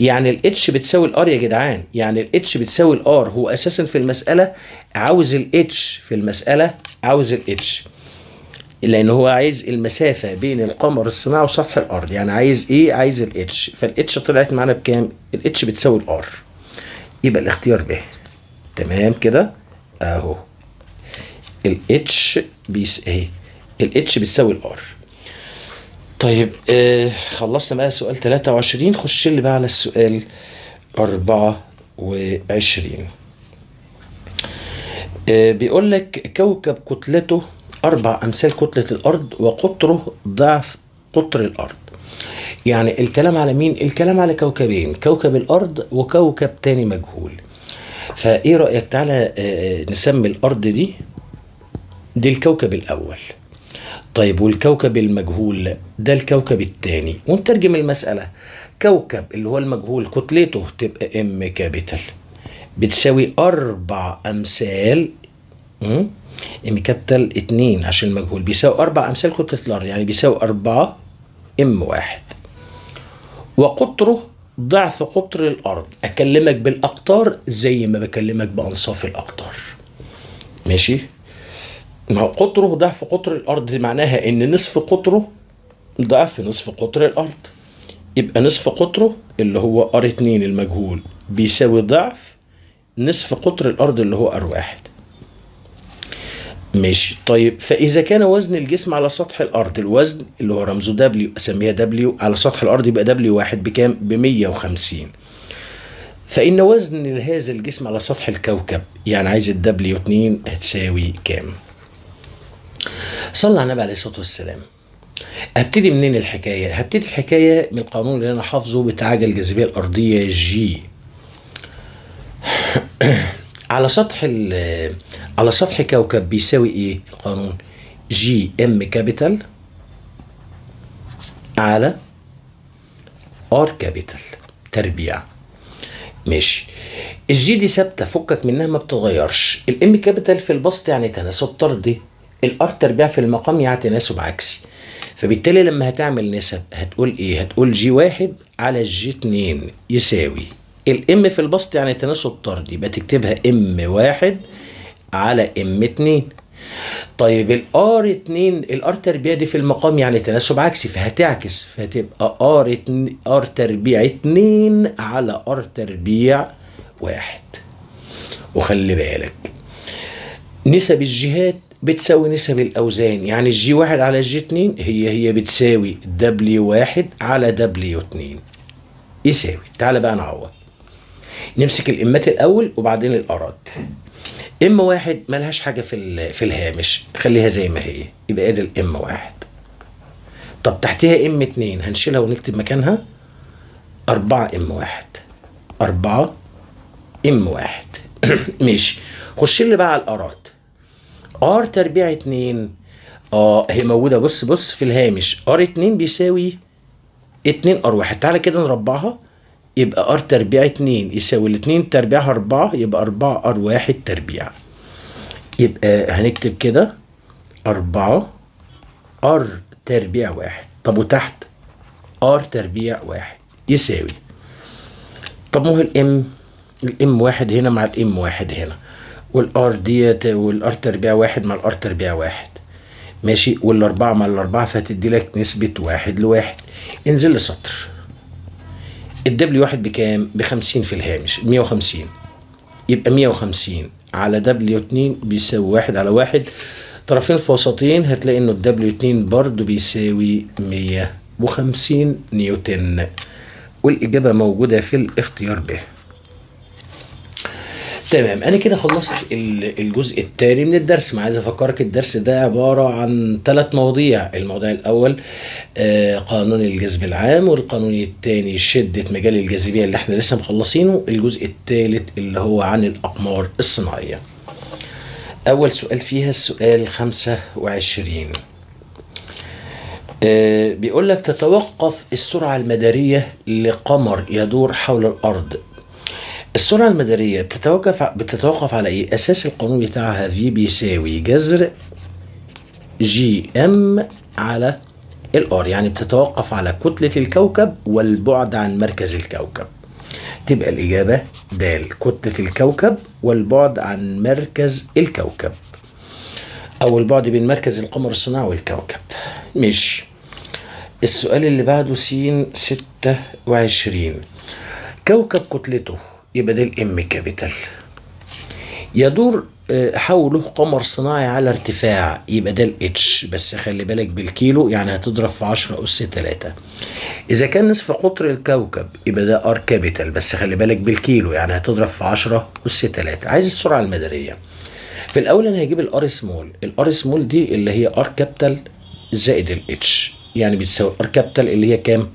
يعني الاتش بتساوي الار يا جدعان، يعني الاتش بتساوي الار. هو اساسا في المساله عاوز الاتش، في المساله عاوز الاتش، لان هو عايز المسافه بين القمر الصناعي وسطح الارض. يعني عايز ايه؟ عايز الاتش. فالاتش طلعت معانا بكام؟ الاتش بتساوي الار. يبقى الاختيار ب. تمام كده اهو. الاتش اهي، الاتش بتساوي الار. طيب خلصنا بقى سؤال 23. خش لي بقى على السؤال 24. بيقول لك كوكب كتلته 4 أمثال كتلة الأرض وقطره ضعف قطر الأرض. يعني الكلام على مين؟ الكلام على كوكبين، كوكب الأرض وكوكب تاني مجهول. فإيه رأيك تعالى نسمي الأرض دي الكوكب الأول. طيب والكوكب المجهول ده الكوكب الثاني، ونترجم المسألة. كوكب اللي هو المجهول كتلته تبقى ام كابيتال بتساوي 4 أمثال ام كابيتال 2 عشان المجهول بيساوي 4 أمثال كتلة الأرض، يعني بيساوي 4 ام واحد. وقطره ضعف قطر الأرض. أكلمك بالأقطار زي ما بكلمك بأنصاف الأقطار. ماشي؟ ما هو قطره ضعف قطر الأرض دي معناها إن نصف قطره ضعف نصف قطر الأرض. يبقى نصف قطره اللي هو R2 المجهول بيساوي ضعف نصف قطر الأرض اللي هو R1. ماشي. طيب فإذا كان وزن الجسم على سطح الأرض، الوزن اللي هو رمزه W أسميها W على سطح الأرض، يبقى W1 بكام؟ ب150. فإن وزن هذا الجسم على سطح الكوكب، يعني عايز W2 هتساوي كام؟ صلى على النبي عليه الصلاة والسلام. هبتدي منين الحكاية؟ هبتدي الحكاية من القانون اللي أنا حافظه بتاع الجاذبية الأرضية G. على سطح كوكب بيساوي ايه القانون؟ جي ام كابيتال على ار كابيتال تربيع. ماشي. الجي دي ثابته فكك منها ما بتتغيرش. الام كابيتال في البسط يعني تناسب طردي، الار تربيع في المقام يعني تناسب عكسي. فبالتالي لما هتعمل نسب هتقول ايه؟ هتقول جي 1 على جي 2 يساوي الام في البسط يعني تناسب طردي، يبقى تكتبها ام 1 على ام 2. طيب الار 2 الار تربيع دي في المقام يعني تناسب عكسي فهتعكس، فهتبقى ار تربيع 2 على ار تربيع 1. وخلي بالك نسب الجهات بتساوي نسب الاوزان، يعني الجي 1 على الجي 2 هي بتساوي دبليو 1 على دبليو 2 يساوي. تعال بقى نعوض. نمسك الامات الاول وبعدين الارات. ام 1 ملهاش حاجه في الهامش، خليها زي ما هي، يبقى ادي الام 1. طب تحتها ام 2 هنشيلها ونكتب مكانها 4 ام 1. 4 ام 1. ماشي. خش لي بقى على الارات. ار تربيع 2 هي موجوده، بص في الهامش. ار 2 بيساوي 2 ار 1. تعالى كده نربعها، يبقى ار تربيع 2 يساوي الاتنين تربيعها 4، يبقى 4 ار 1 تربيع. يبقى هنكتب كده 4 ار تربيع 1. طب وتحت ار تربيع 1 يساوي. طب ما هو الام 1 هنا مع الام 1 هنا، والار ديت والار تربيع 1 مع الار تربيع 1. ماشي. والاربعه مع الاربعه فهتدي لك نسبه 1 ل1. انزل لي سطر. الدبليو 1 بكام؟ ب50 في الهامش، 150. يبقى 150 على دبليو 2 بيساوي 1 على 1. طرفين في وسطين هتلاقي انه الدبليو 2 برضو بيساوي 150 نيوتن. والاجابه موجوده في الاختيار ب. تمام. انا كده خلصت الجزء الثاني من الدرس. ما عايز افكرك الدرس ده عباره عن 3 مواضيع. الموضوع الاول قانون الجذب العام، والقانون الثاني شده مجال الجاذبيه اللي احنا لسه مخلصينه، الجزء الثالث اللي هو عن الاقمار الصناعيه. اول سؤال فيها السؤال 25. بيقول لك تتوقف السرعه المداريه لقمر يدور حول الارض. السرعة المدارية بتتوقف على ايه؟ اساس القانون بتاعها في بيساوي جذر جي ام على الار، يعني بتتوقف على كتلة الكوكب والبعد عن مركز الكوكب. تبقى الاجابة د، كتلة الكوكب والبعد عن مركز الكوكب، او البعد بين مركز القمر الصناعي والكوكب. مش السؤال اللي بعده س 26. كوكب كتلته يبقى ده الام كابيتال، يدور حوله قمر صناعي على ارتفاع، يبقى ده الاتش، بس خلي بالك بالكيلو يعني هتضرب في 10 أس 3. اذا كان نصف قطر الكوكب يبقى ده ار كابيتال، بس خلي بالك بالكيلو يعني هتضرب في 10 أس 3. عايز السرعه المداريه. في الاول انا هجيب الار سمول. الار سمول دي اللي هي ار كابيتال زائد الاتش، يعني بتساوي ار كابيتال اللي هي كام؟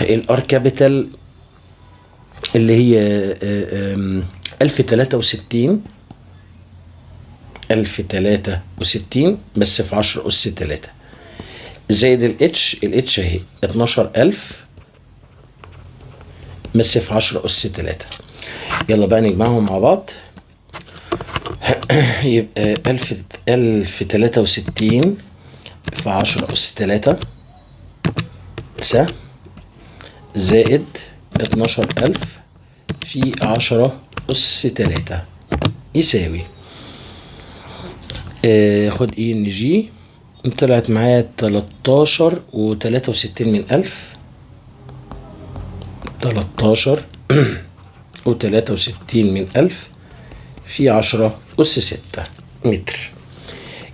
الار كابيتال اللي هي 1063 بس في 10 أس 3 زائد الاتش اهي 12000 بس في 10 أس 3. يلا بقى نجمعهم مع بعض. يبقى 1063 في 10 أس 3 سهم زائد 12,000 في 10 أس 3 يساوي خد اي ان جي، طلعت معايا 13 و63 من 1000. 13 و63 من 1000 في 10 أس 6 متر.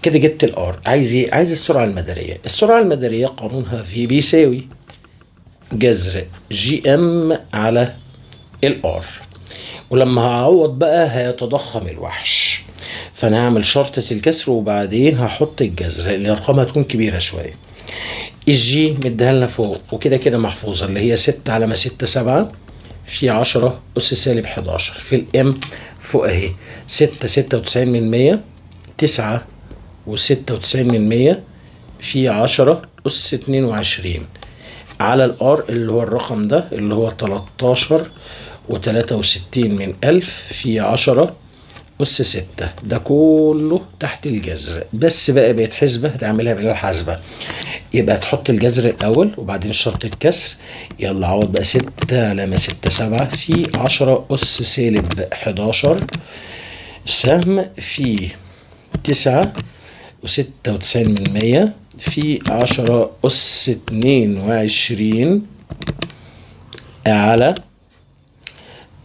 كده جبت الار. عايز ايه؟ عايز السرعة المدارية. السرعة المدارية قانونها في بيساوي جذر جي ام على الار، ولما هعوض بقى هيتضخم الوحش، فانا هعمل شرطة الكسر وبعدين هحط الجذر، الارقام هتكون كبيرة شوية. الجي مديها لنا فوق وكده كده محفوظة، اللي هي 6 على 6 7 في 10 أس سالب 11 في الام فوق اهي 6 96 من 100، 9 و96 من 100 في 10 أس 22 على الار اللي هو الرقم ده اللي هو 13 و63 من 1000 في 10 أس 6. ده كله تحت الجذر، بس بقى بقت حسبة هتعملها بالآلة الحاسبة. يبقى تحط الجذر الأول وبعدين شرط الكسر. يلا عوض بقى 6 على 6 7 في 10 أس سالب 11 سهم في 9 و96 من 100 في 10 أس 22 على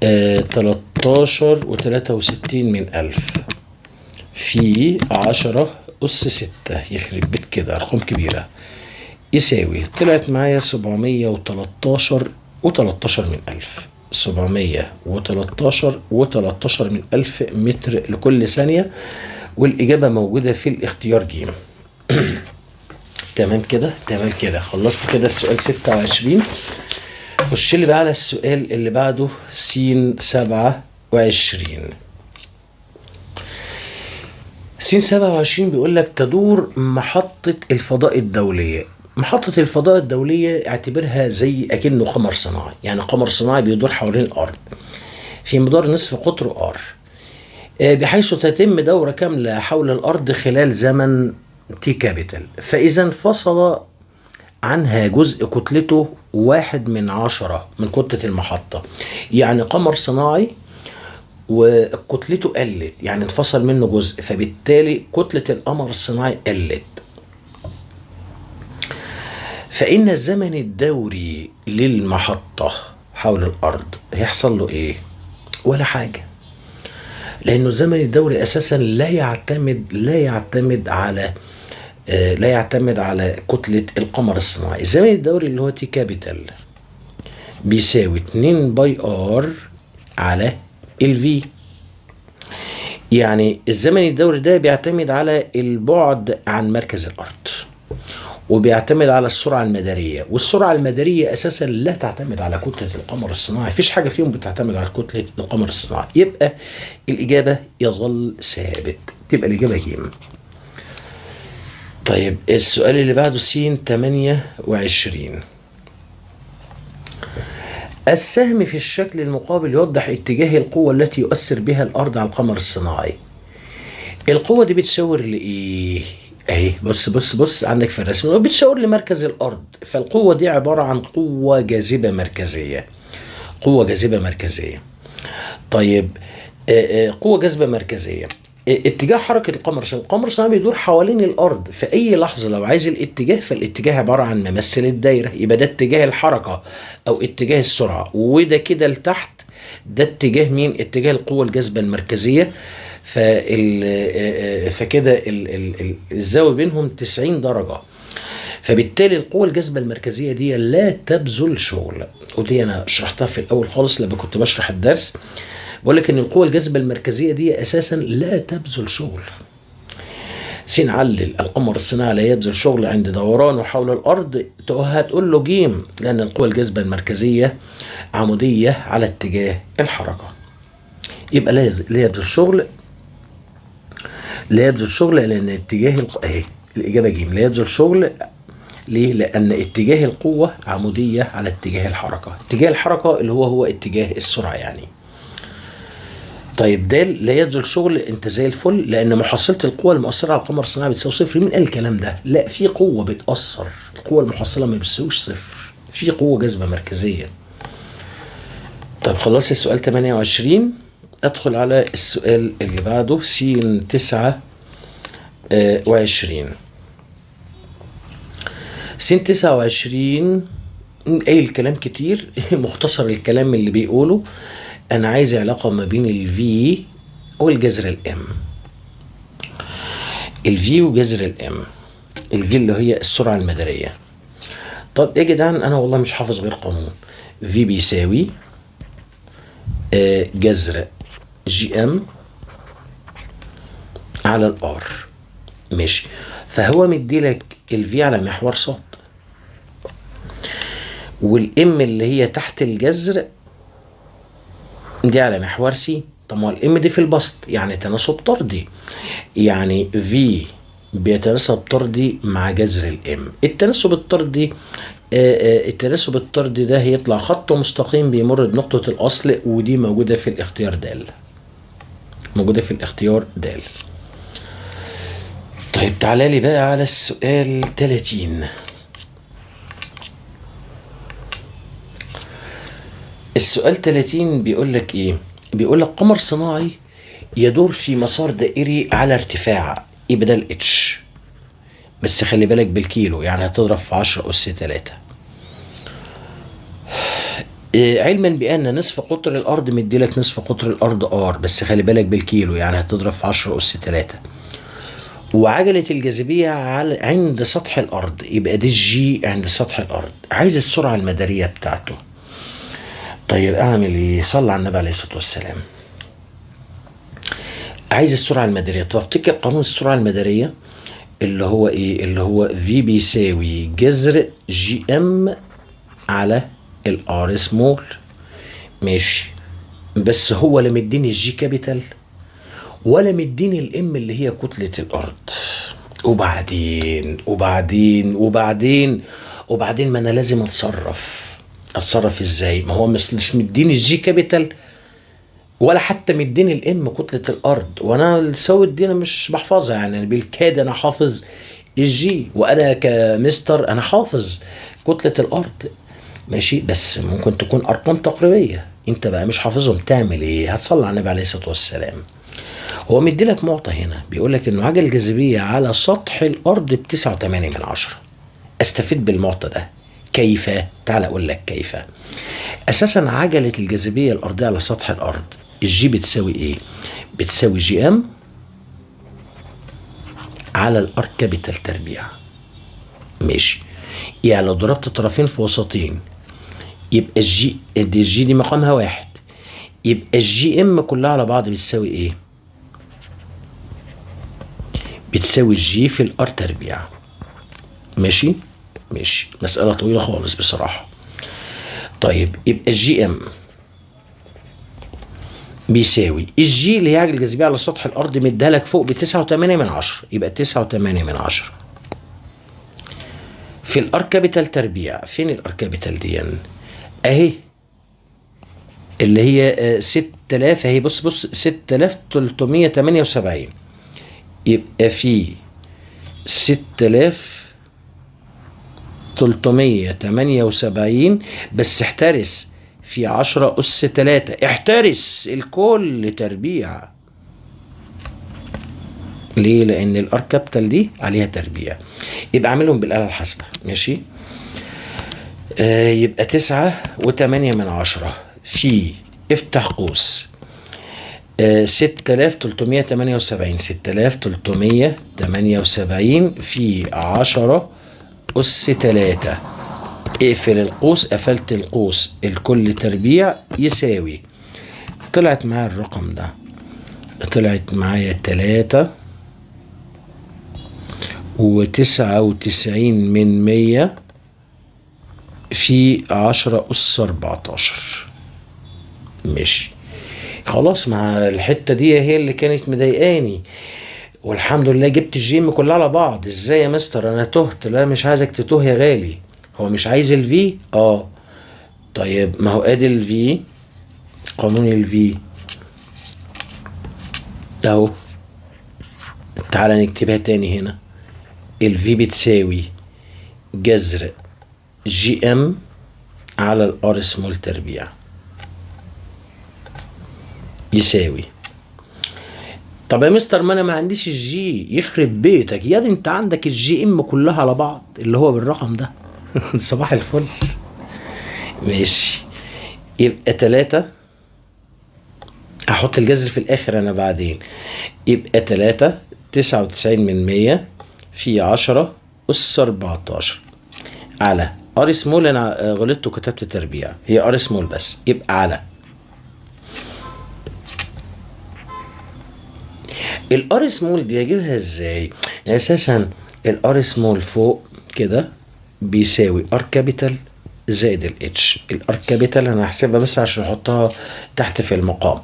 13 و63 من 1000 في 10 أس 6. يخرب بيت كده أرقام كبيرة. يساوي طلعت معايا 713 و13 من 1000. 713 و13 من 1000 متر لكل ثانية، والإجابة موجودة في الاختيار ج. تمام كده، تمام كده. خلصت كده السؤال 26. خش لي بقى على السؤال اللي بعده س 27. س 27 بيقول لك تدور محطة الفضاء الدولية. محطة الفضاء الدولية اعتبرها زي أكنه قمر صناعي، يعني قمر صناعي بيدور حوالين الأرض في مدار نصف قطره R، بحيث تتم دورة كاملة حول الأرض خلال زمن T كابيتال. فإذا انفصل عنها جزء كتلته 1/10 من كتلة المحطة، يعني قمر صناعي وكتلته قلت، يعني انفصل منه جزء، فبالتالي كتلة القمر الصناعي قلت. فإن الزمن الدوري للمحطة حول الأرض هيحصل له إيه؟ ولا حاجة، لأنه الزمن الدوري أساسا لا يعتمد على كتلة القمر الصناعي. الزمن الدوري اللي هو تي كابيتال بيساوي 2 باي ار على الفي. يعني الزمن الدوري ده بيعتمد على البعد عن مركز الأرض، وبيعتمد على السرعة المدارية، والسرعة المدارية أساسا لا تعتمد على كتلة القمر الصناعي، مفيش حاجة فيهم بتعتمد على كتلة القمر الصناعي. يبقى الإجابة يظل ثابت، تبقى الإجابة ج. طيب السؤال اللي بعده س 28. السهم في الشكل المقابل يوضح اتجاه القوة التي يؤثر بها الأرض على القمر الصناعي. القوة دي بتشاور لإيه؟ اهي بص عندك في الرسم بتشاور لمركز الأرض، فالقوة دي عبارة عن قوة جاذبة مركزية. قوة جاذبة مركزية. طيب قوة جاذبة مركزية. اتجاه حركة القمر الصناعي بيدور حوالين الأرض في أي لحظة. لو عايز الاتجاه، فالاتجاه عبارة عن ممثل الدايرة، يبقى ده اتجاه الحركة أو اتجاه السرعة، وده كده لتحت ده اتجاه مين؟ اتجاه القوة الجاذبة المركزية. فكده الزاوية بينهم 90 درجة. فبالتالي القوة الجاذبة المركزية دي لا تبذل شغل، ودي أنا شرحتها في الأول خالص لما كنت بشرح الدرس. بقول لك ان القوة الجاذبة المركزية دي اساسا لا تبذل شغل. علل القمر الصناعي لا يبذل شغل عند دورانه حول الارض، هتقول له ج، لان القوة الجاذبة المركزية عمودية على اتجاه الحركة. يبقى لا يبذل شغل، لان اتجاه اهي الاجابة ج، لا يبذل شغل. ليه؟ لان اتجاه القوة عمودية على اتجاه الحركة. اتجاه الحركة اللي هو اتجاه السرعة يعني. طيب ده لا يبذل شغل، انت زي الفل، لان محصلة القوة المؤثرة على القمر الصناعي بتساوي صفر. مين قال الكلام ده؟ لا، في قوة بتأثر، القوة المحصلة ما بتساويش صفر. في قوة جاذبة مركزية. طب خلاص السؤال 28. ادخل على السؤال اللي بعده س 29. س 29 قايل كلام كتير مختصر الكلام اللي بيقوله. انا عايز علاقة ما بين الفي والجذر الام. الفي وجذر الام. الفي اللي هي السرعة المدارية. طب يا جدعان انا والله مش حافظ غير قانون. في بيساوي جذر جي ام على الار. ماشي. فهو مديلك الفي على محور صاد، والام اللي هي تحت الجذر دي على محور سي. طب ما الام دي في البسط يعني تناسب طردي، يعني في بيتناسب طردي مع جذر الام. التناسب الطردي التناسب الطردي ده هيطلع خط مستقيم بيمر بنقطة الأصل، ودي موجودة في الاختيار د. موجودة في الاختيار د. طيب تعالى لي بقى على السؤال 30. السؤال 30 بيقول لك ايه؟ بيقول لك قمر صناعي يدور في مسار دائري على ارتفاع ايه بدل اتش، بس خلي بالك بالكيلو، يعني هتضرب في 10 أس 3. علما بأن نصف قطر الأرض مديلك نصف قطر الأرض ار، بس خلي بالك بالكيلو يعني هتضرب في 10 أس 3. وعجلة الجاذبية عند سطح الأرض، يبقى دي الجي عند سطح الأرض. عايز السرعة المدارية بتاعته. طيب أعمل إيه؟ صلى على النبي عليه الصلاة والسلام. عايز السرعة المدارية. طب افتكر قانون السرعة المدارية اللي هو ايه؟ اللي هو في بيساوي جذر جي ام على الار سمول. ماشي. بس هو لا مديني الجي كابيتال ولا مديني الام اللي هي كتلة الارض. وبعدين ما انا لازم اتصرف ازاي؟ ما هو مش مديني الجي كابيتال ولا حتى مديني الام كتلة الارض، وانا السويد دي انا مش بحفظها، يعني بالكاد انا حافظ الجي، وانا كمستر انا حافظ كتلة الارض. ماشي. بس ممكن تكون ارقام تقريبية انت بقى مش حافظهم، تعمل ايه؟ هتصلي على النبي عليه الصلاة والسلام. هو مديلك معطى هنا بيقول لك انه عجل الجاذبية على سطح الارض ب9.8. استفيد بالمعطى ده كيف؟ تعال اقول لك كيف. اساسا عجلة الجاذبية الارضية على سطح الارض الجي بتساوي ايه؟ بتساوي جي ام على الار كابيتال تربيع. ماشي. يعني لو ضربت طرفين في وسطين يبقى الجي دي مقامها 1، يبقى الجي ام كلها على بعض بتساوي ايه؟ بتساوي الجي في الار تربيع. ماشي. مسألة طويلة خالص بصراحة. طيب يبقى الجي ام بيساوي الجي اللي هي عجلة الجاذبية على سطح الأرض مديها لك فوق ب9.8، يبقى 9.8 في الار كابيتال تربيع. فين الار كابيتال دي؟ اهي اللي هي 6000 اهي. بص 6378. يبقى في 6378 بس احترس في 10 أس 3. احترس الكل تربيع. ليه؟ لأن الار كابيتال دي عليها تربيع. يبقى اعملهم بالآلة الحاسبة. ماشي. يبقى 9.8 في افتح قوس 6378 في 10 أس 3. اقفل القوس. قفلت القوس الكل تربيع يساوي. طلعت معايا الرقم ده، طلعت معايا 3.99 في 10 أس 14. ماشي. خلاص مع الحتة دي هي اللي كانت مضايقاني، والحمد لله جبت الجيم كلها على بعض. ازاي يا مستر انا تهت؟ لا مش عايزك تتوه يا غالي. هو مش عايز الفي؟ طيب ما هو ادي الفي، قانون الفي اهو. تعالى نكتبها تاني هنا. الفي بتساوي جذر جي ام على الار سمول تربيع يساوي. طب يا مستر ما انا ما عنديش الجي، يخرب بيتك يا دي، انت عندك الجي ام كلها على بعض اللي هو بالرقم ده. صباح الفل. ماشي، يبقى 3، هحط الجذر في الاخر انا بعدين. يبقى 3 99 في 10 أس 14 على ار سمول. انا غلطت وكتبت تربيع، هي ار سمول بس، يبقى على الار سمول دي اجيبها ازاي؟ اساسا الار سمول فوق كده بيساوي ار كابيتال زائد الاتش. الار كابيتال انا هحسبها بس عشان احطها تحت في المقام.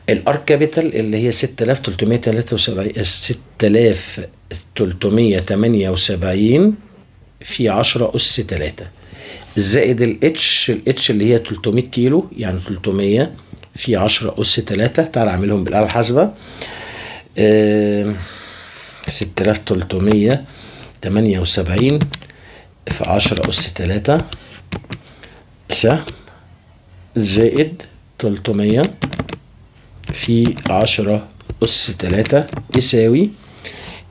الار كابيتال اللي هي 6378 في 10 اس 3 زائد الاتش اللي هي 300 كيلو، يعني 300 في 10 اس 3. تعال اعملهم بالاله الحاسبه. 6378 في 10 أس 3 زائد 300 في 10 أس 3 يساوي،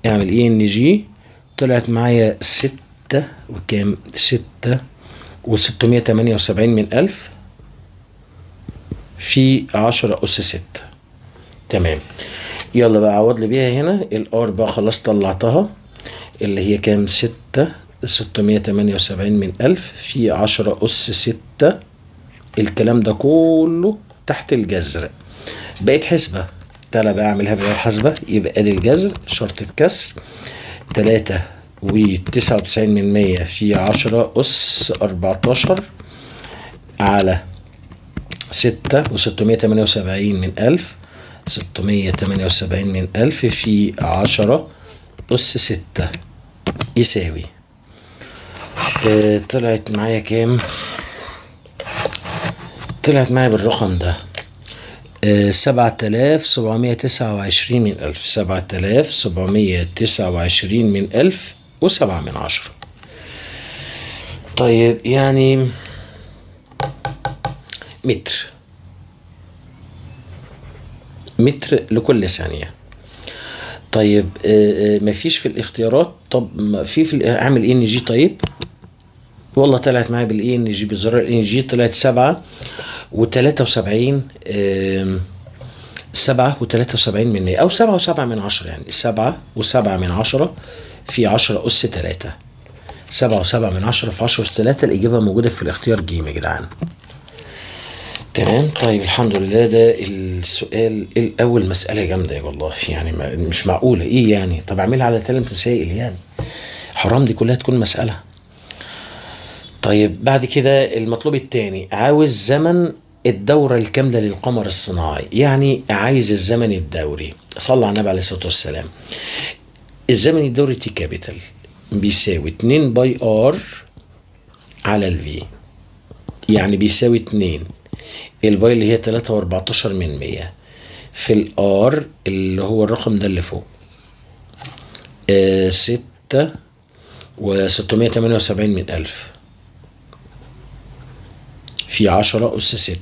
اعمل ايه ان جي. طلعت معايا 6 وكام؟ 6 و678 من 1000 في 10 أس 6. تمام، يلا بقى عوض لي بيها هنا. الار بقى خلاص طلعتها، اللي هي كام؟ 678 من 1000 في 10 أس 6. الكلام ده كله تحت الجذر. بقيت حسبة، تعالى بقى اعملها بالحسبة. يبقى ادي الجذر شرطة كسر 3 و99 في 10 أس 14 على 6 و678 من 1000. 678 من 1000 في 10 أس 6 يساوي، طلعت معايا كام؟ طلعت معايا بالرقم ده 7729 من 1000. 7729 من 1000 و7 من 10. طيب يعني متر لكل ثانية. طيب مفيش في الاختيارات. طب ما في اعمل ان جي. طيب والله طلعت معايا بالاي ان جي، بزرار الان جي طلعت 7 و73 7 و73 من او 7 و7 من 10، يعني 7 و7 من 10 في 10 أس 3. 7 و7 من 10 في 10 أس 3. الإجابة موجودة في الاختيار ج يا جدعان. تمام. طيب الحمد لله. ده السؤال الأول. مسألة جامدة والله، يعني مش معقولة. إيه يعني؟ طب أعملها على 3 مسائل يعني، حرام دي كلها تكون مسألة. طيب بعد كده المطلوب الثاني، عاوز زمن الدورة الكاملة للقمر الصناعي، يعني عايز الزمن الدوري. صلى على النبي عليه الصلاة والسلام. الزمن الدوري تي كابيتال بيساوي 2 باي ار على الفي، يعني بيساوي 2 الباي اللي هي 3 و14 من 100 في الار اللي هو الرقم ده اللي فوق 6 و678 من 1000 في 10 أس 6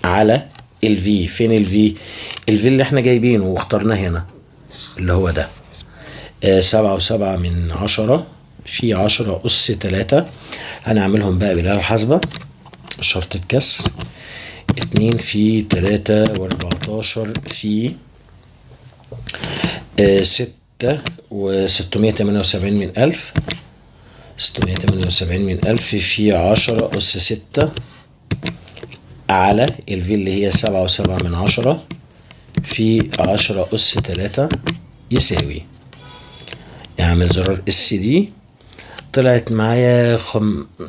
على الفي. فين الفي؟ الفي اللي احنا جايبينه واخترناه هنا اللي هو ده 7 و7 من 10 في 10 أس 3. هنعملهم بقى بالآلة الحاسبة. شرطة كسر 2 في 3 و14 في 6 و678 من 1000. 678 من 1000 في 10 أس 6 على الفي اللي هي 7 و7 من 10 في 10 أس 3 يساوي، اعمل زرار اس دي. طلعت معايا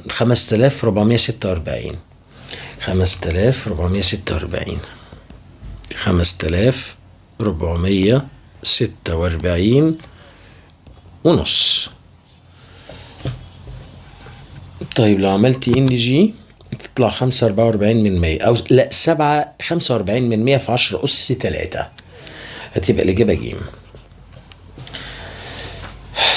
5446. 5446 ونص. طيب لو عملت ان جي تطلع 45 من 100 او لا 45 من 100 في 10 أس 3. هتبقى الإجابة ج.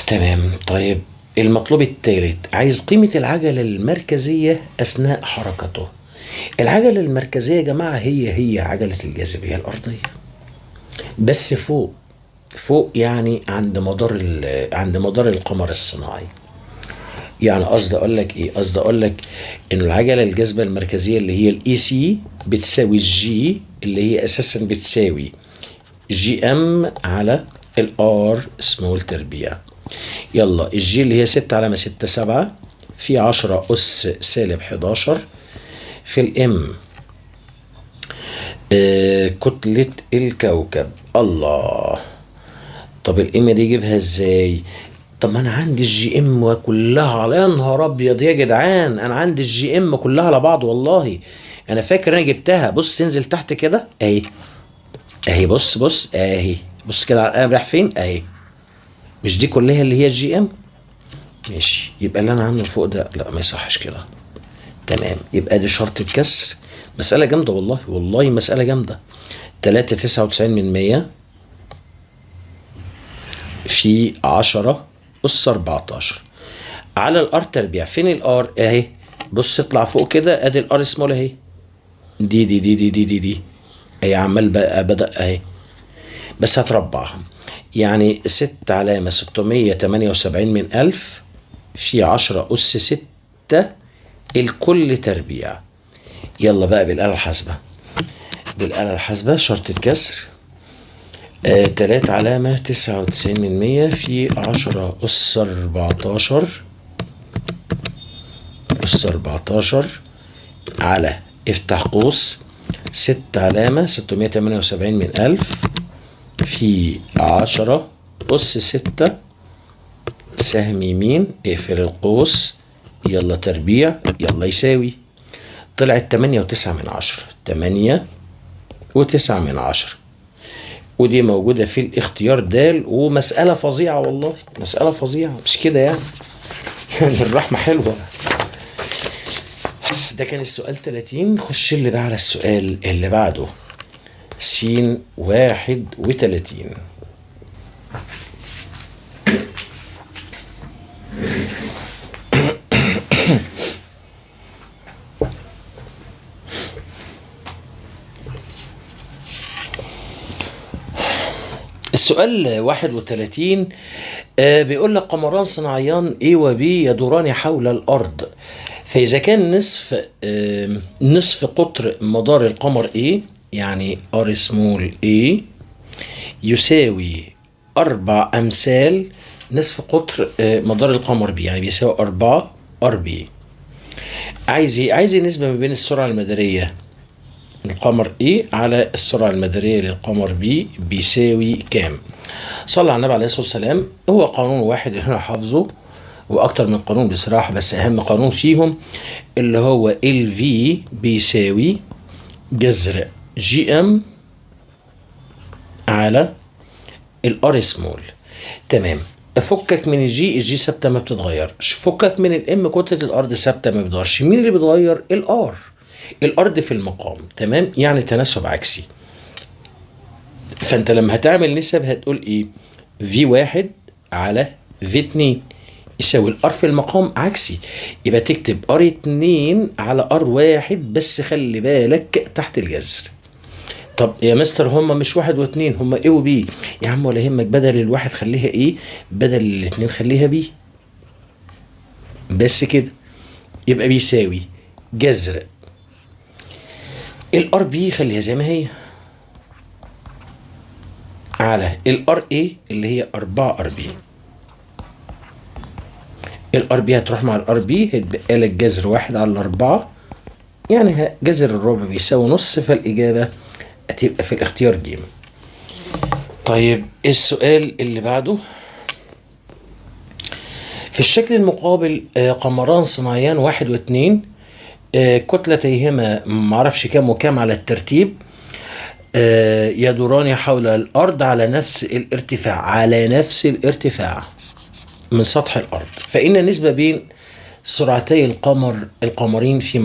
تمام. طيب المطلوب الثالث عايز قيمة العجلة المركزية أثناء حركته. العجلة المركزية يا جماعة هي عجلة الجاذبية الأرضية، بس فوق يعني عند مدار القمر الصناعي. يعني قصدي اقول لك ايه؟ قصدي اقول لك ان العجله الجاذبه المركزيه اللي هي الاي سي بتساوي الجي، اللي هي اساسا بتساوي جي ام على الار سمول تربيع. يلا الجي اللي هي 6 علامه 6 7 في 10 اس سالب 11 في الام كتله الكوكب. الله، طب الام دي اجيبها ازاي؟ طب ما انا عندي الجي ام كلها على، يا نهار ابيض يا جدعان، انا عندي الجي ام كلها على بعض والله. انا فاكر انا جبتها. بص تنزل تحت كده اهي، اهي بص اهي، بص كده على القلم رايح فين اهي. مش دي كلها اللي هي الجي ام؟ ماشي، يبقى اللي انا عامله فوق ده لا ما يصحش كده. تمام، يبقى دي شرط الكسر. مسألة جامدة والله، والله مسألة جامدة. 3.99 في 10 أس 14 على الار تربيع. فين الار اهي؟ بص اطلع فوق كده، ادي الار سمول اهي، دي اهي، عمال بقى بدأ اهي، بس هتربعها. يعني 6 علامة 678 في 10 أس 6 الكل تربيع. يلا بقى بالآلة الحاسبة، بالآلة الحاسبة شرط الكسر. 3 علامة 99 في 10 أس 14 على افتح قوس 6 علامة 678 في 10 أس 6 سهم يمين اقفل القوس، يلا تربيع، يلا يساوي. طلعت 8.9، ودي موجودة في الاختيار د، ومسألة فظيعة والله، مسألة فظيعة مش كده يعني. يعني الرحمة حلوة. ده كان السؤال 30. خش اللي بقى على السؤال اللي بعده، س 31. السؤال 31 بيقول لك قمران صناعيان A و B يدوران حول الأرض، فإذا كان نصف قطر مدار القمر A، يعني R small A يساوي 4 أمثال نصف قطر مدار القمر B، يعني بيساوي 4 RB. عايز ايه؟ عايز النسبة ما بين السرعة المدارية القمر A على السرعة المدارية للقمر B بيساوي كام؟ صلى على النبي عليه الصلاة والسلام. هو قانون واحد اللي انا حافظه، واكتر من قانون بصراحة، بس اهم قانون فيهم اللي هو ال V بيساوي جذر جي ام على الار سمول. تمام، فكك من الجي ثابته ما بتتغيرش، فكك من الام كتله الارض ثابته ما بتتغيرش. مين اللي بيتغير؟ الارض في المقام. تمام، يعني تناسب عكسي. فانت لما هتعمل نسب هتقول ايه؟ في 1 على في 2 يساوي الار في المقام عكسي، يبقى تكتب ار 2 على ار 1، بس خلي بالك تحت الجذر. طب يا مستر هما مش 1 و2، هما A و B. يا عم ولا يهمك، بدل الواحد خليها A، بدل الاتنين خليها B، بس كده. يبقى بيساوي جذر الار بي خليها زي ما هي على الار اي اللي هي 4 ار بي. الار بي هتروح مع الار بي، هيتبقى لك جذر 1 على 4، يعني جذر الربع بيساوي نص، فالاجابه هتبقى في الاختيار ج. طيب السؤال اللي بعده، في الشكل المقابل قمران صناعيان 1 و2 كتلتيهما معرفش كام وكام على الترتيب، يدوران حول الأرض على نفس الارتفاع من سطح الأرض، فإن النسبة بين سرعتي القمرين في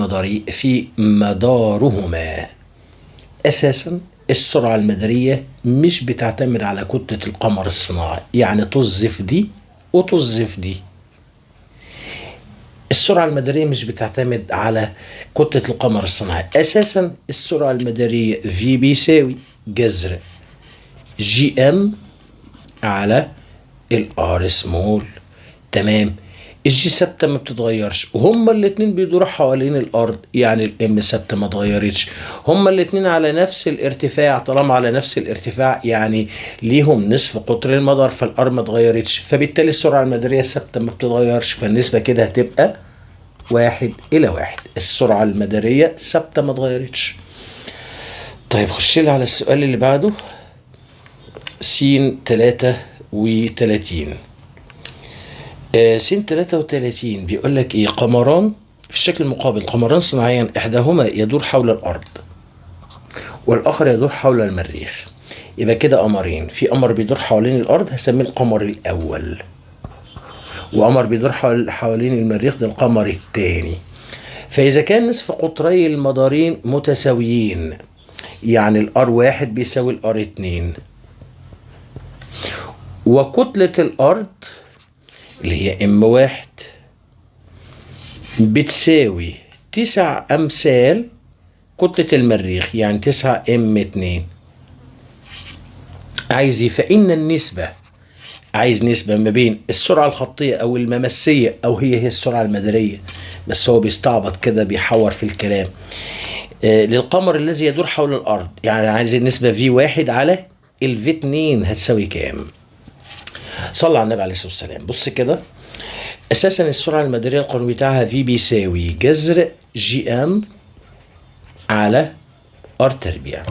مدارهما. أساسا السرعة المدارية مش بتعتمد على كتلة القمر الصناعي، يعني توظف دي وتوظف دي، السرعة المدارية مش بتعتمد على كتلة القمر الصناعي أساسا. السرعة المدارية في بيساوي جذر جي ام على الار سمول. تمام. الجي ثابته ما بتتغيرش، وهما الاتنين بيدوروا حوالين الارض، يعني الام ثابته ما اتغيرتش. هما الاتنين على نفس الارتفاع، طالما على نفس الارتفاع يعني ليهم نصف قطر المدار، فالار ما اتغيرتش، فبالتالي السرعه المداريه ثابته ما بتتغيرش، فالنسبه كده هتبقى 1:1. السرعه المداريه ثابته ما اتغيرتش. طيب خش لي على السؤال اللي بعده. س 33. س 33 بيقول لك ايه؟ قمران في الشكل المقابل، قمران صناعيان احداهما يدور حول الارض والاخر يدور حول المريخ. يبقى كده قمرين، في قمر بيدور حوالين الارض هسميه القمر الاول، وقمر بيدور حوالين المريخ ده القمر الثاني. فاذا كان نصف قطري المدارين متساويين، يعني الار واحد بيساوي الار اتنين، وكتلة الارض اللي هي ام واحد بتساوي 9 امثال كتلة المريخ، يعني 9 ام 2. عايز ايه؟ فإن النسبة، عايز نسبة ما بين السرعة الخطية أو الممسية، أو هي السرعة المدارية، بس هو بيستعبط كده بيحور في الكلام. للقمر الذي يدور حول الأرض، يعني عايز النسبة V1 على V2 هتساوي كام؟ صلى على النبي عليه الصلاة والسلام. بص كده، أساسا السرعة المدارية القانون بتاعها V بيساوي جذر GM على R تربيع.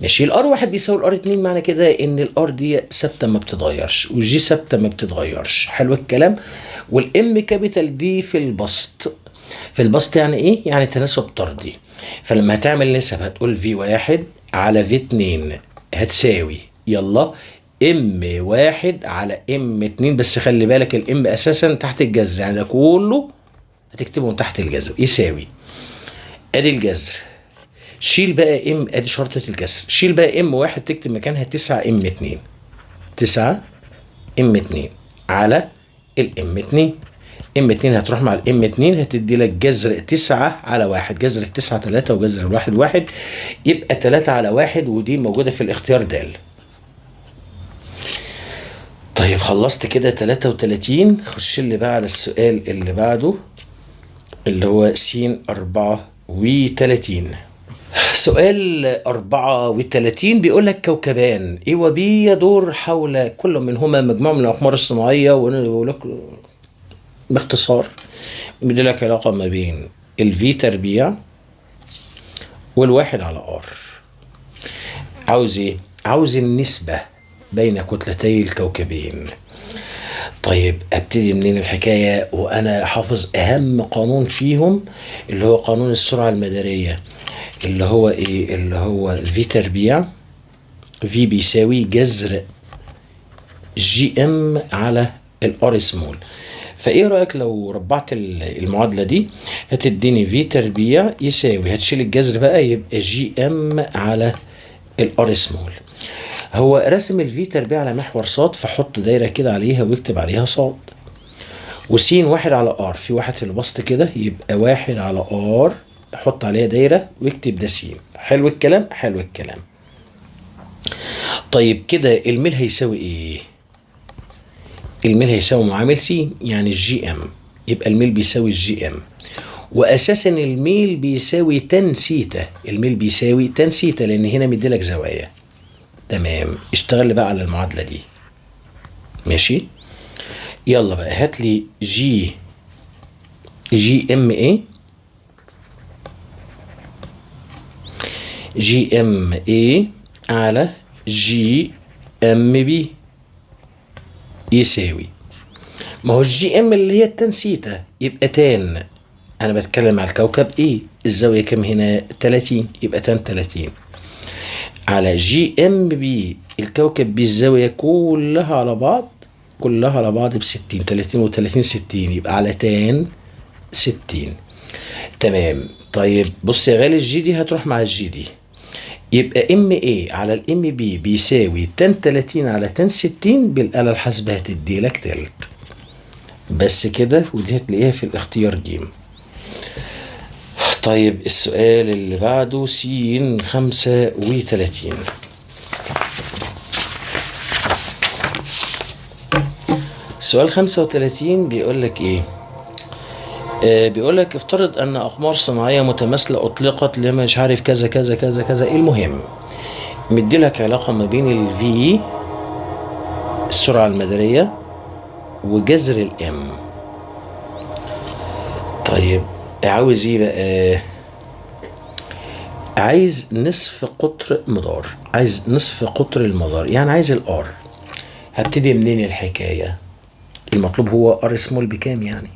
ماشي. الار واحد بيساوي الار اتنين، معنى كده ان الار دي ثابته ما بتتغيرش، والجي ثابته ما بتتغيرش. حلو الكلام. والام كابيتال دي في البسط، في البسط يعني ايه؟ يعني تناسب طردي. فلما هتعمل نسب هتقول في واحد على في اتنين هتساوي، يلا، ام واحد على ام اتنين، بس خلي بالك الام اساسا تحت الجذر، يعني ده كله هتكتبهم تحت الجذر، يساوي ادي الجذر، شيل بقى ام، ادي شرطة الكسر، شيل بقى ام واحد تكتب مكانها 9 ام 2، 9 ام 2 على الام 2. ام 2 هتروح مع الام 2 هتدي لك جذر 9 على 1، جذر التسعة 3 وجذر الواحد 1، يبقى 3 على 1، ودي موجودة في الاختيار د. طيب خلصت كده 33. خش لي بقى على السؤال اللي بعده اللي هو س 34. سؤال 34 بيقول لك كوكبان A و B يدور حول كل منهما مجموعة من الأقمار الصناعية، ويقول لك باختصار بيدي لك علاقة ما بين الفي تربيع والواحد على R. عاوز ايه؟ عاوز النسبة بين كتلتي الكوكبين. طيب ابتدي منين الحكاية وانا حافظ اهم قانون فيهم اللي هو قانون السرعة المدارية، اللي هو ايه؟ اللي هو في تربيع، في بيساوي جذر جي ام على الار سمول. فايه رايك لو ربعت المعادله دي هتديني في تربيع يساوي، هتشيل الجذر بقى يبقى جي ام على الار سمول. هو رسم الفي تربيع على محور صاد، فحط دايره كده عليها واكتب عليها صاد، وسين واحد على ار، في واحد في البسط كده يبقى واحد على ار، حط عليها دايره واكتب ده س. حلو الكلام، حلو الكلام. طيب كده الميل هيساوي ايه؟ الميل هيساوي معامل س، يعني الجي ام، يبقى الميل بيساوي الجي ام، واساسا الميل بيساوي تان سيتا، الميل بيساوي تان سيتا لان هنا مديلك زوايا. تمام. اشتغل بقى على المعادله دي. ماشي. يلا بقى هات لي جي ام ايه، جي ام ايه على جي ام بي يساوي، ما هو الجي ام اللي هي التان سيتا يبقى تان، انا بتكلم على الكوكب ايه، الزاويه كام هنا؟ 30، يبقى تان 30 على جي ام بي، الكوكب بي الزاويه كلها على بعض، كلها على بعض ب 60، 30 و30 60، يبقى على تان 60. تمام. طيب بص يا غالي، الجي دي هتروح مع الجي دي، يبقى ام ايه على الام بي بيساوي تان 30 على تان 60، بالآلة الحاسبة هتدي لك تلت. بس كده، ودي هتلاقيها في الاختيار ج. طيب السؤال اللي بعده س 35. سؤال 35 بيقول لك ايه؟ بيقول لك افترض ان اقمار صناعيه متماثله اطلقت لما مش عارف كذا كذا كذا كذا. ايه المهم؟ مدي لك علاقه ما بين الفي السرعه المداريه وجذر الام. طيب عاوز ايه بقى؟ عايز نصف قطر مدار، عايز نصف قطر المدار، يعني عايز الار. هبتدي منين الحكايه؟ المطلوب هو ار سمول بكام يعني.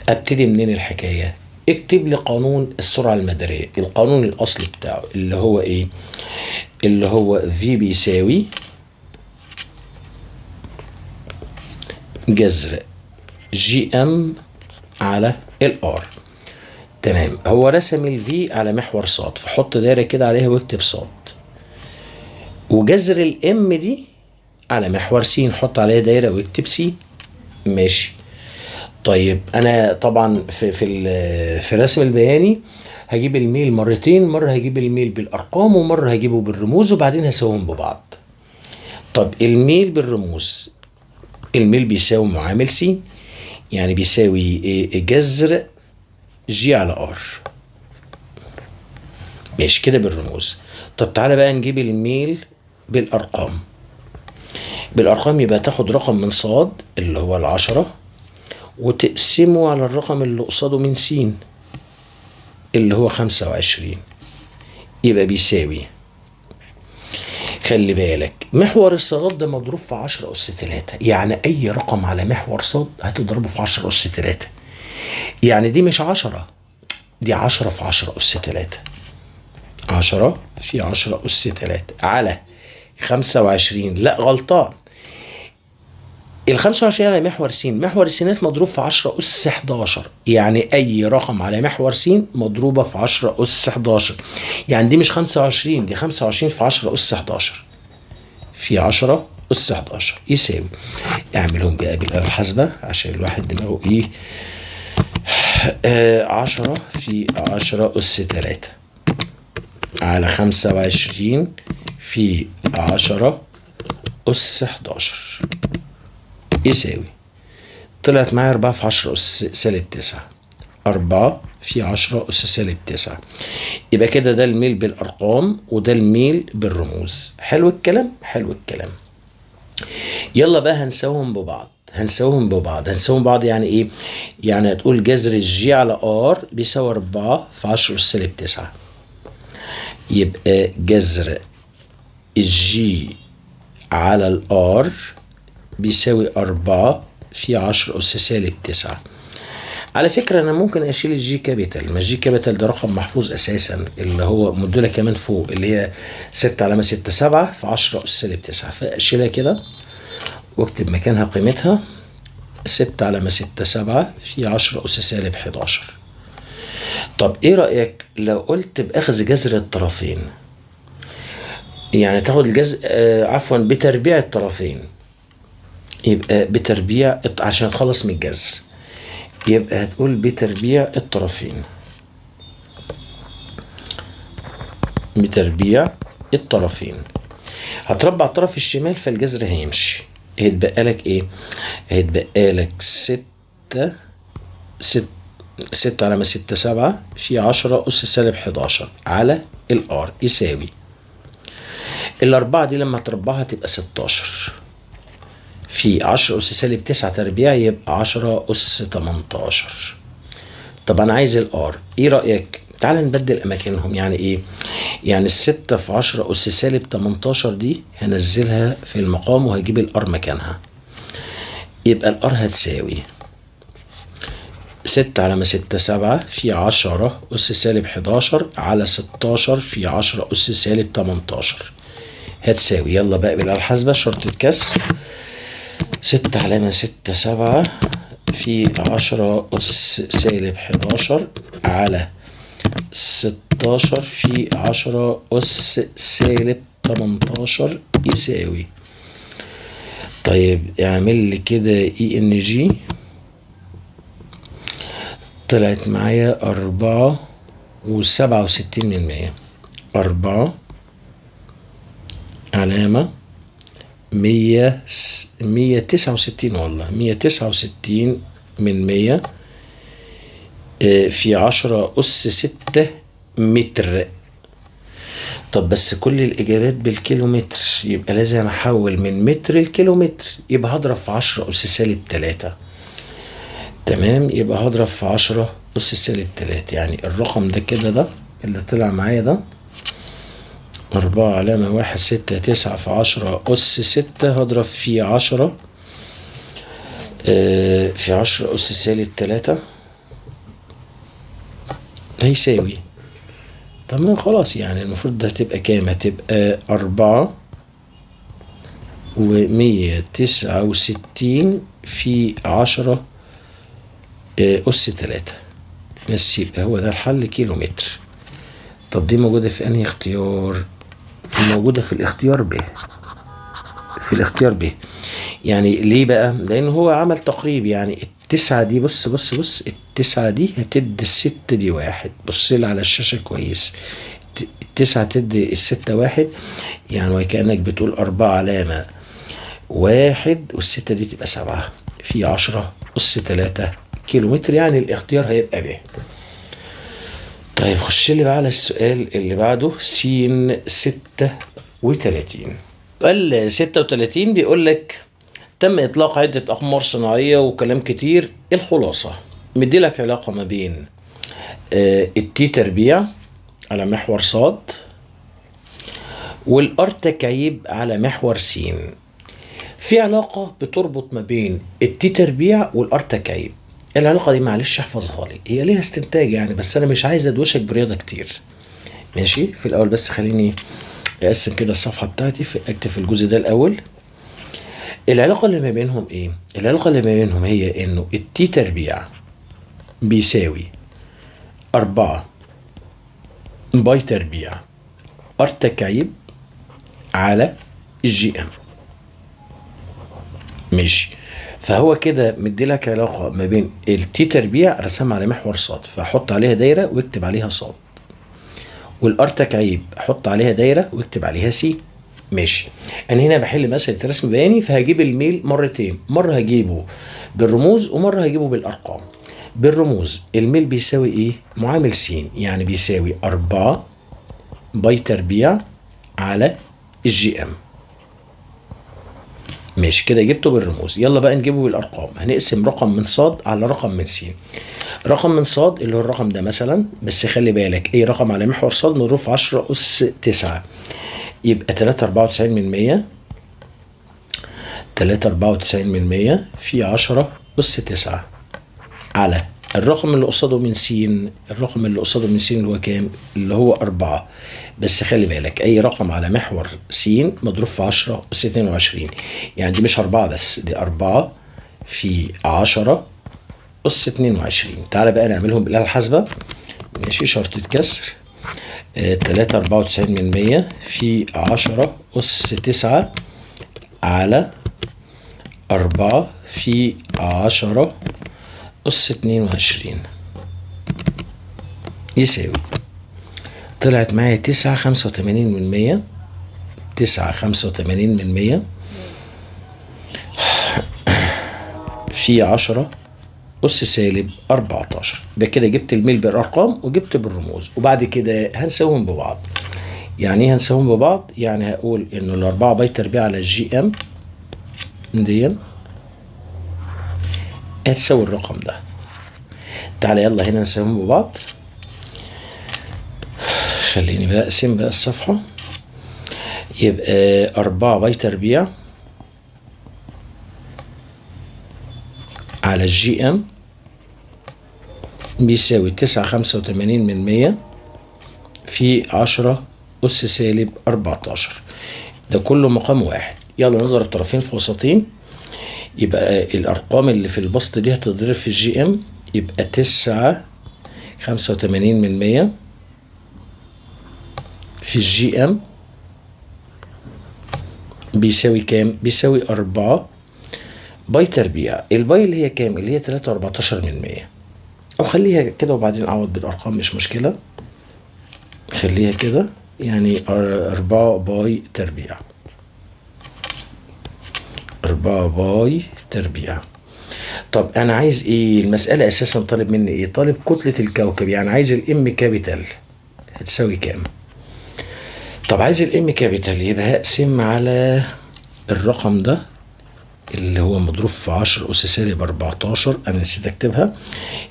ابتدي منين الحكايه؟ اكتب لي قانون السرعه المداريه، القانون الاصلي بتاعه اللي هو ايه؟ اللي هو في بيساوي جذر جي ام على الار. تمام. هو رسم الفي على محور صاد، فحط دايره كده عليها واكتب صاد، وجذر الام دي على محور س، حط عليها دايره واكتب س. ماشي. طيب انا طبعا في الرسم البياني هجيب الميل مرتين، مره هجيب الميل بالارقام ومره هجيبه بالرموز وبعدين هساويهم ببعض. طب الميل بالرموز، الميل بيساوي معامل س، يعني بيساوي جذر جي على ار. ماشي كده بالرموز. طب تعالى بقى نجيب الميل بالارقام. بالارقام يبقى تاخد رقم من صاد اللي هو العشرة وتقسمه على الرقم اللي قصاده من س اللي هو 25، يبقى بيساوي، خلي بالك محور الصاد ده مضروب في 10 أس 3، يعني أي رقم على محور صاد هتضربه في 10 أس 3. يعني دي مش 10، دي 10 في 10 أس 3. 10 في 10 أس 3 على 25. لا غلطان، ال 25 على محور س، محور السينات مضروب في 10 أس 11، يعني أي رقم على محور س مضروبة في 10 أس 11. يعني دي مش 25، دي 25 في 10 أس 11 في 10 أس 11 يساوي، اعملهم بقى بالآلة الحاسبة عشان الواحد دماغه إيه. 10 في 10 أس 3 على 25 في 10 أس 11 يساوي، طلعت معايا 4 في 10 أس سالب 9. 4 في 10 أس سالب 9. يبقى كده ده الميل بالأرقام وده الميل بالرموز. حلو الكلام، حلو الكلام. يلا بقى هنساوهم ببعض، هنساوهم ببعض يعني ايه؟ يعني هتقول جذر الجي على ار بيساوي 4 في 10 أس سالب 9. يبقى جذر الجي على الار بيساوي 4 في 10 أس سالب 9. على فكرة أنا ممكن أشيل الجي كابيتال، ما الجي كابيتال ده رقم محفوظ أساسا اللي هو مدولة كمان فوق اللي هي 6 علامة 6 7 في 10 أس سالب 9، فأشيلها كده واكتب مكانها قيمتها 6 علامة 6 7 في 10 أس سالب 11. طب إيه رأيك لو قلت بأخذ جذر الطرفين؟ يعني تاخد الجذر عفوا بتربيع الطرفين، يبقى بتربيع عشان تخلص من الجذر، يبقى هتقول بتربيع الطرفين، بتربيع الطرفين. هتربع الطرف الشمال فالجذر هيمشي، هيتبقى لك ايه؟ هيتبقى لك 6 علامة 6 7 في 10 أس سالب 11 على الار يساوي، الأربعة دي لما تربعها تبقى 16 في 10 أس سالب 9 تربيع يبقى 10 أس 18. طب أنا عايز الآر، إيه رأيك؟ تعال نبدل أماكنهم. يعني إيه؟ يعني 6 في 10 أس سالب 18 دي هنزلها في المقام وهجيب الآر مكانها، يبقى الآر هتساوي 6 علامة 6 7 في 10 أس سالب 11 على 16 في 10 أس سالب 18 هتساوي، يلا بقى بالآلة الحاسبة شرطة كسر، 6 علامة 6 7 في 10 أس سالب 11 على 16 في 10 أس سالب 18 يساوي طيب اعمل لي كده اي ان جي. طلعت معايا 4.67%. 4 169 والله 169 من 100 في 10 أس 6 متر. طب بس كل الإجابات بالكيلومتر، يبقى لازم أحول من متر لكيلومتر، يبقى هضرب في 10 أس -3. تمام، يبقى هضرب في 10 أس-3. يعني الرقم ده كده، ده اللي طلع معايا ده 4.169 في 10 أس 6، هضرب في 10 في 10 أس-3 هيساوي. طب ما خلاص، يعني المفروض ده هتبقى كام؟ هتبقى 4.169 في 10 أس-3، بس يبقى هو ده الحل كيلومتر. طب دي موجودة في أنهي اختيار؟ موجودة في الاختيار ب. في الاختيار ب. يعني ليه بقى؟ لأن هو عمل تقريب. يعني التسعة دي، بص التسعة دي هتدي الست دي واحد. بص لي على الشاشة كويس. التسعة تدي الستة واحد، يعني وكأنك بتقول 4.1 والستة دي تبقى 7 في 10 أس-3 كيلومتر. يعني الاختيار هيبقى ب. طيب خش لي بقى على السؤال اللي بعده، س 36. سؤال 36 بيقول لك تم إطلاق عدة أقمار صناعية وكلام كتير. الخلاصة مدي لك علاقة ما بين التي تربيع على محور صاد والار تكعيب على محور س. في علاقة بتربط ما بين التي تربيع والار تكعيب. العلاقة دي معلش احفظها لي، هي ليها استنتاج يعني، بس أنا مش عايز أدوشك برياضة كتير. ماشي، في الأول بس خليني أقسم كده الصفحة بتاعتي، أكتب في الجزء ده الأول. العلاقة اللي ما بينهم ايه؟ العلاقة اللي ما بينهم هي انه التي تربيع بيساوي 4 باي تربيع ار تكعيب على الجي ام. ماشي، فهو كده مدي لك علاقة ما بين التي تربيع رسمها على محور صاد، فحط عليها دايرة واكتب عليها صاد، والار تكعيب حط عليها دايرة واكتب عليها سي. ماشي، انا هنا بحل مسألة رسم بياني، فهجيب الميل مرتين، مرة هجيبه بالرموز ومرة هجيبه بالارقام. بالرموز الميل بيساوي ايه؟ معامل س، يعني بيساوي 4 باي تربيع على الجي ام. ماشي كده جبته بالرموز. يلا بقى نجيبه بالارقام. هنقسم رقم من صاد على رقم من س. رقم من صاد اللي هو الرقم ده مثلا، بس خلي بالك اي رقم على محور صاد مضروب في 10 أس 9، يبقى 3.94 في 10 أس 9 على الرقم اللي قصاده من س. الرقم اللي قصاده من س اللي هو كام؟ اللي هو 4. بس خلي بالك اي رقم على محور س مضروب في 10 أس 22، يعني دي مش 4 بس، دي 4 في 10 أس 22. تعالى بقى نعملهم بالآلة الحاسبة. ماشي، شرطة كسر. 3.94 في 10 أس 9 على 4 في 10 أس 22 يساوي. طلعت معايا 9.85 في 10 أس-14. ده كده جبت الميل بالأرقام وجبت بالرموز، وبعد كده هنساويهم ببعض. يعني ايه هنساويهم ببعض؟ يعني هقول انه الأربعة باي تربيع على الجي ام دي هتساوي الرقم ده. تعالى يلا هنا نساويهم ببعض. خليني بقى اقسم بقى الصفحة. يبقى 4 باي تربيع على الجي ام بيساوي 9.85 في 10 أس-14. ده كله مقام واحد. يلا نضرب طرفين في وسطين، يبقى الأرقام اللي في البسط دي هتضرب في الجي ام، يبقى 9.85 في الجي ام بيساوي كام؟ بيساوي 4 باي تربيع. الباي اللي هي كام؟ اللي هي 3.14 او خليها كده وبعدين اعوض بالارقام مش مشكلة. خليها كده يعني 4 باي تربيع. 4 باي تربيع. طب انا عايز ايه؟ المسألة اساسا طالب مني ايه؟ طالب كتلة الكوكب، يعني عايز الام كابيتال هتساوي كام. طب عايز الام كابيتال يبقى هقسم على الرقم ده اللي هو مضروب في 10 أس سالب 14. أنا نسيت أكتبها.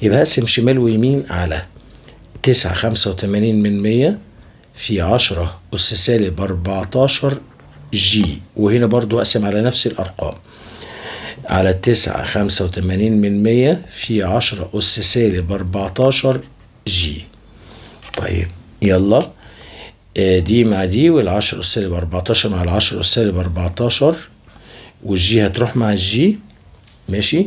يبقى هقسم شمال ويمين على 9.85 في 10 أس سالب 14 جي، وهنا برضو أقسم على نفس الأرقام على 9.85 في 10 أس سالب 14 جي. طيب يلا، دي مع دي، والعشر أس سالب 14 مع العشر أس سالب 14، والجي هتروح مع الجي. ماشي.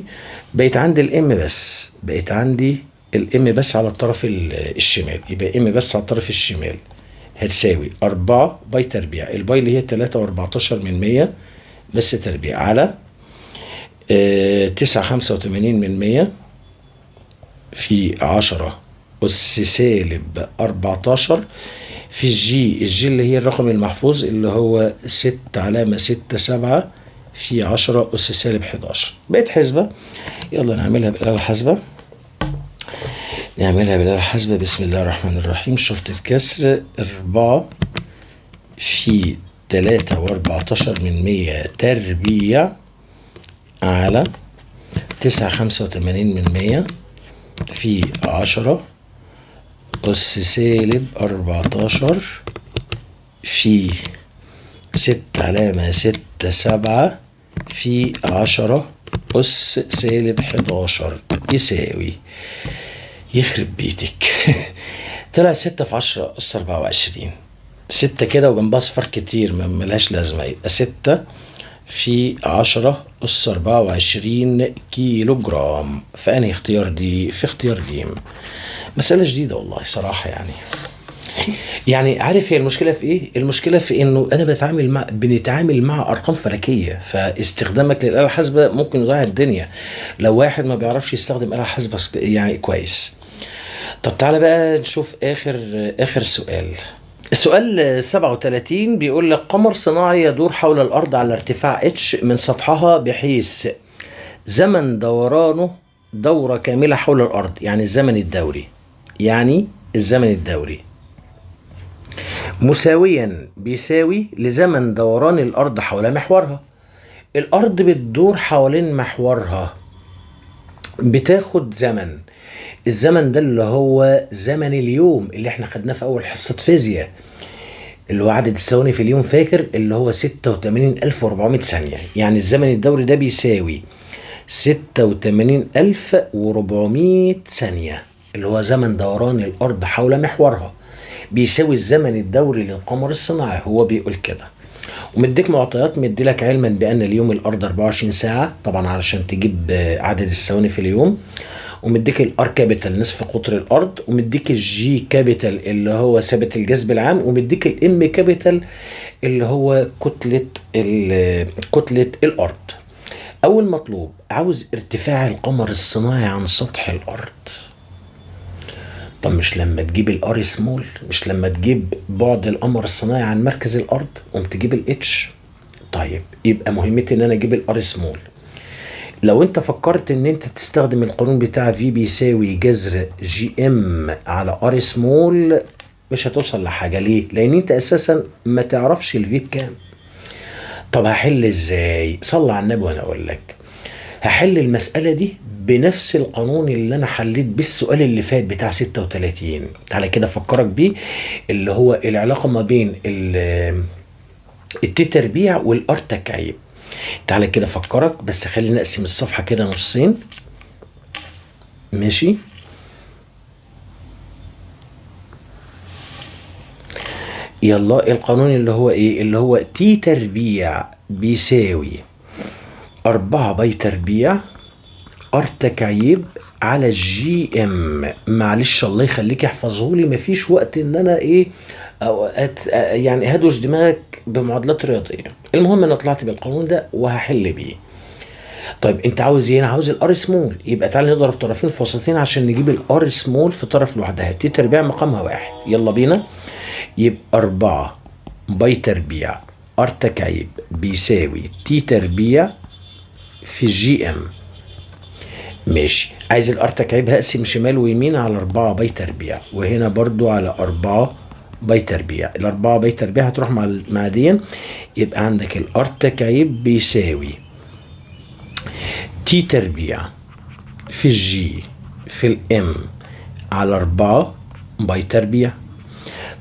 بقيت عندي الام بس، بقيت عندي الام بس على الطرف الشمال. يبقى ام بس على الطرف الشمال هتساوي 4 باي تربيع. الباي اللي هي 3.14 بس تربيع على 9.85 في 10 أس سالب 14 في الجي اللي هي الرقم المحفوظ اللي هو 6.67 في 10 أس سالب 11. بقت حسبة. يلا نعملها بالآلة الحاسبة. بسم الله الرحمن الرحيم. شرطة كسر 4 في 3.14 تربيع على 9.85 في 10 أس سالب 14 في 6.67 في 10 أس سالب 11 يساوي، يخرب بيتك طلع 6 في 10 أس 24. 6 كده وجنبها صفر كتير ملهاش لازمة، يبقى 6 في 10 أس 24 كيلو جرام. فأنهي اختيار دي؟ في اختيار دي. مسألة جديدة والله صراحة. يعني عارف هي المشكلة في ايه؟ المشكلة في انه انا بنتعامل مع ارقام فلكية، فاستخدامك للآلة الحاسبة ممكن يضيع الدنيا لو واحد ما بيعرفش يستخدم آلة حاسبة يعني كويس. طب تعالى بقى نشوف اخر سؤال. السؤال 37 بيقول لك قمر صناعي يدور حول الارض على ارتفاع اتش من سطحها، بحيث زمن دورانه دورة كاملة حول الارض، يعني الزمن الدوري مساويا بيساوي لزمن دوران الارض حول محورها. الارض بتدور حوالين محورها، بتاخد زمن. الزمن ده اللي هو زمن اليوم اللي احنا خدناه في اول حصة فيزياء، اللي هو عدد الثواني في اليوم، فاكر؟ اللي هو 86,400 ثانية. يعني الزمن الدوري ده بيساوي 86,400 ثانية، اللي هو زمن دوران الارض حول محورها، بيساوي الزمن الدوري للقمر الصناعي. هو بيقول كده، ومديك معطيات. مديلك علما بان اليوم الارض 24 ساعة طبعا علشان تجيب عدد الثواني في اليوم، ومديك الار كابيتال نصف قطر الارض، ومديك الجي كابيتال اللي هو ثابت الجذب العام، ومديك الام كابيتال اللي هو كتلة الارض. اول مطلوب عاوز ارتفاع القمر الصناعي عن سطح الارض. طب مش لما تجيب الار سمول، مش لما تجيب بعد القمر الصناعي عن مركز الارض قمت تجيب الاتش؟ طيب يبقى مهمتي ان انا اجيب الار سمول. لو انت فكرت ان انت تستخدم القانون بتاع في بيساوي جذر جي ام على ار سمول، مش هتوصل لحاجة. ليه؟ لان انت اساسا ما تعرفش الفي بكام. طب هحل ازاي؟ صلى على النبي وانا اقول لك. هحل المسألة دي بنفس القانون اللي انا حليت بيه السؤال اللي فات بتاع 36. تعالى كده افكرك بيه، اللي هو العلاقة ما بين التي تربيع والار تكعيب. تعالى كده افكرك، بس خلينا نقسم الصفحة كده نصين. ماشي. يلا القانون اللي هو ايه؟ اللي هو تي تربيع بيساوي 4 باي تربيع ار تكعيب على الجي ام. معلش الله يخليك احفظه لي، مفيش وقت ان انا ايه اوقات يعني هدوش دماغك بمعادلات رياضيه. المهم انا طلعت بالقانون ده وهحل بيه. طيب انت عاوز ايه؟ انا عاوز الار سمول، يبقى تعالى نضرب طرفين في وسطين عشان نجيب الار سمول في طرف لوحدها. تي تربيع مقامها واحد، يلا بينا. يبقى 4 باي تربيع ار تكعيب بيساوي تي تربيع في جي ام. ماشي، عايز الار تكعيب هقسم شمال ويمين على 4 باي تربيع، وهنا برضو على 4 باي تربيع. الأربعة باي تربيع هتروح مع دي، يبقى عندك الار تكعيب بيساوي تي تربيع في الجي في الام على 4 باي تربيع.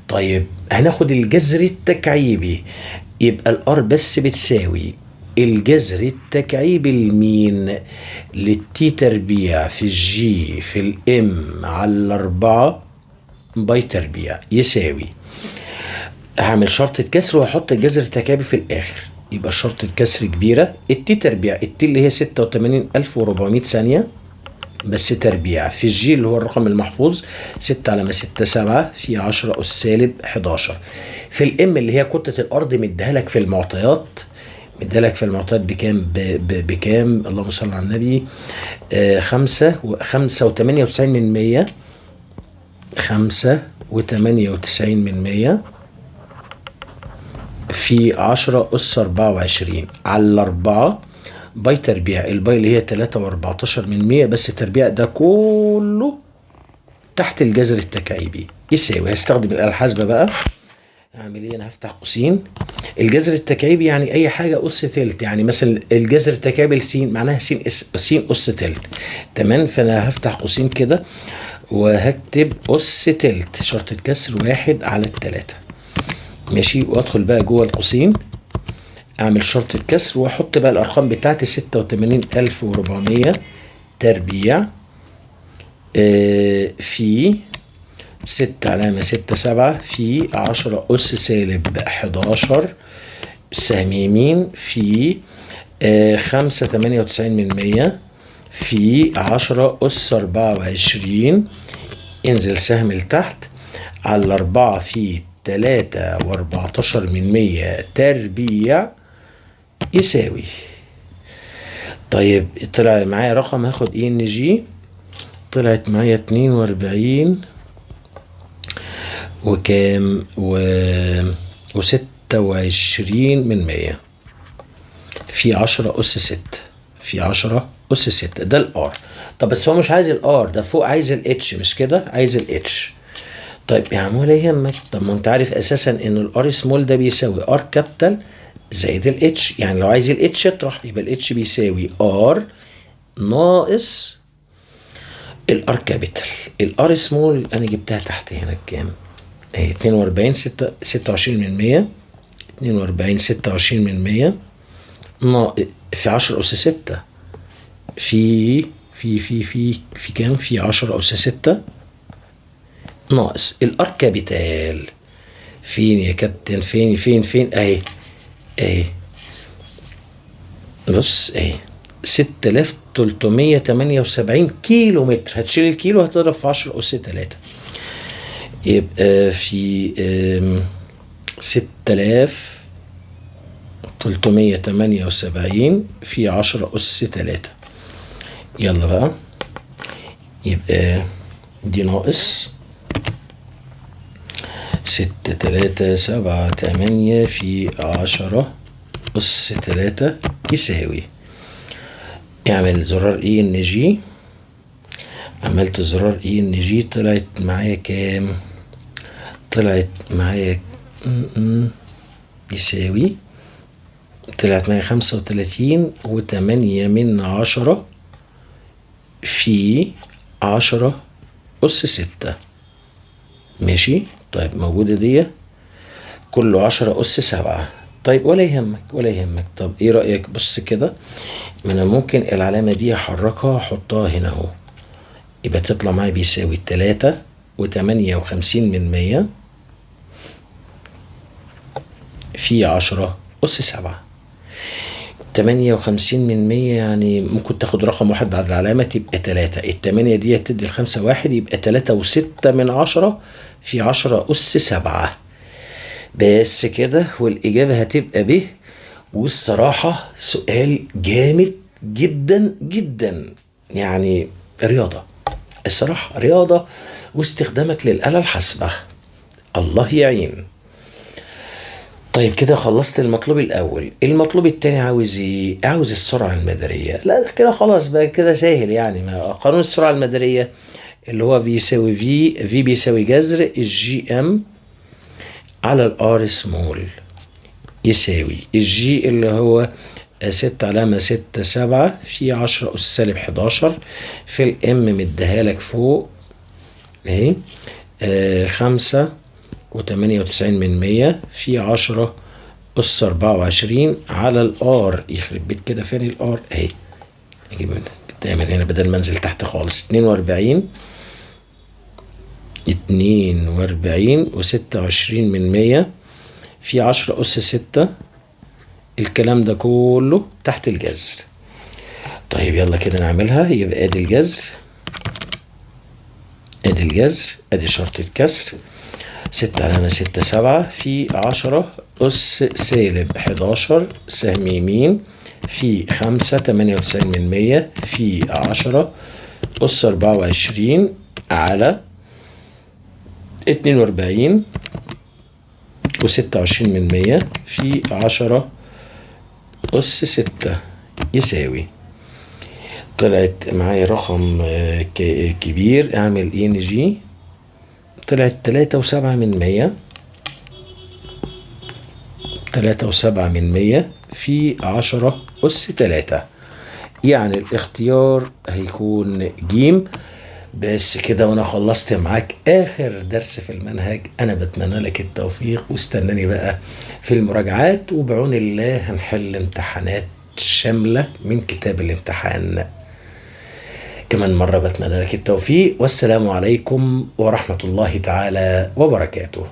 طيب هناخد الجذر التكعيبي، يبقى الار بس بتساوي الجذر التكعيبي لمين؟ للتي تربيع في الجي في الام على 4 باي تربيع يساوي، هعمل شرطة كسر وهحط الجذر التكعيبي في الآخر. يبقى شرطة كسر كبيرة، التي تربيع، التي اللي هي 86,400 ثانية بس تربيع، في الجي اللي هو الرقم المحفوظ 6 على 6 7 في 10 أس سالب 11، في الام اللي هي كتلة الأرض مديها لك في المعطيات، مديها لك في المعطيات بكام؟ بكام؟ اللهم صل على النبي. 5.98 5.98 في 10 أس 24 على 4 باي تربيع. الباي اللي هي 3.14 بس تربيع، ده كله تحت الجذر التكعيبي يساوي، هستخدم الآلة الحاسبة بقى. اعمل ايه؟ انا هفتح قوسين، الجذر التكعيبي يعني اي حاجه اس تلت، يعني مثلا الجذر التكعيبي س معناها س اس تلت، تمام. فانا هفتح قوسين كده وهكتب اس تلت شرطة كسر 1 على 3، ماشي. وادخل بقى جوه القوسين اعمل شرطة كسر واحط بقى الارقام بتاعتي 86,400 تربيع في 6 علامة 6 7 في 10 أس سالب 11 سهم يمين في 5.98 في 10 أس 24، انزل سهم لتحت على 4 في 3.14 تربيع يساوي. طيب طلع معايا رقم، هاخد اي ان جي، طلعت معايا 42 وكام و26 في 10 أس 6 في 10 أس 6، ده الار. طب بس هو مش عايز الار ده فوق، عايز الاتش، مش كده؟ عايز الاتش. طيب يا عم ولا يهمك، طب ما انت عارف اساسا ان الار سمول ده بيساوي ار كابيتال زائد الاتش، يعني لو عايز الاتش اطرح، يبقى الاتش بيساوي ار ناقص الار كابيتال. الار سمول انا جبتها تحت هنا بكام؟ اهي 42 26 42 26 في 10 أس 6 في كام؟ في 10 أس 6 ناقص الار كابيتال. فين يا كابتن؟ فين اهي بص اهي 6,378 كيلو متر. هتشيل الكيلو هتضرب في 10 أس 3، يبقى في 6,378 في 10 أس 3. يلا بقى، يبقى دي ناقص 6,378 في 10 أس 3 يساوي، اعمل زرار اي ان جي. عملت زرار اي ان جي، طلعت معايا كام؟ طلعت معايا يساوي، طلعت معايا 35.8 في 10 أس 6، ماشي. طيب موجودة دي، كله 10 أس 7. طيب ولا يهمك. طب ايه رأيك؟ بص كده، ما انا ممكن العلامة دي احركها احطها هنا اهو، يبقى تطلع معايا بيساوي 3.58 في 10 أس 7. 58 يعني ممكن تاخد رقم واحد بعد العلامة تبقى 3، التمانية دي تدي الخمسة 1، يبقى 3.6 في 10 أس 7 بس كده. والإجابة هتبقى ب. والصراحة سؤال جامد جدا جدا. يعني رياضة، الصراحة رياضة، واستخدامك للآلة الحاسبة الله يعين. طيب كده خلصت المطلوب الأول. المطلوب التاني عاوز ايه؟ عاوز السرعة المدارية. لا ده كده خلاص بقى، كده سهل يعني. ما قانون السرعة المدارية اللي هو بيساوي في بيساوي جذر الجي ام على الار سمول، يساوي الجي اللي هو 6.67 في 10 أس سالب 11 في الام مديها لك فوق اهي 5.98 في 10 أس 24 على الار. يخرب بيت كده، فين الار اهي، اجيب من دايما هنا بدل ما انزل تحت خالص. 42 و26 في 10 أس 6. الكلام ده كله تحت الجذر. طيب يلا كده نعملها. يبقى ادي الجذر، ادي الجذر، ادي شرط الكسر 6.67 في 10 أس سالب 11 سهم يمين في 5.98 في 10 أس 24 على 42 و26 في 10 أس 6 يساوي. طلعت معايا رقم كبير. اعمل ان جي، طلعت 3.7 في 10 أس 3. يعني الاختيار هيكون جيم. بس كده وانا خلصت معاك اخر درس في المنهج. انا بتمنى لك التوفيق، واستناني بقى في المراجعات، وبعون الله هنحل امتحانات شاملة من كتاب الامتحان. كمان مرة بتمنى لك التوفيق، والسلام عليكم ورحمة الله تعالى وبركاته.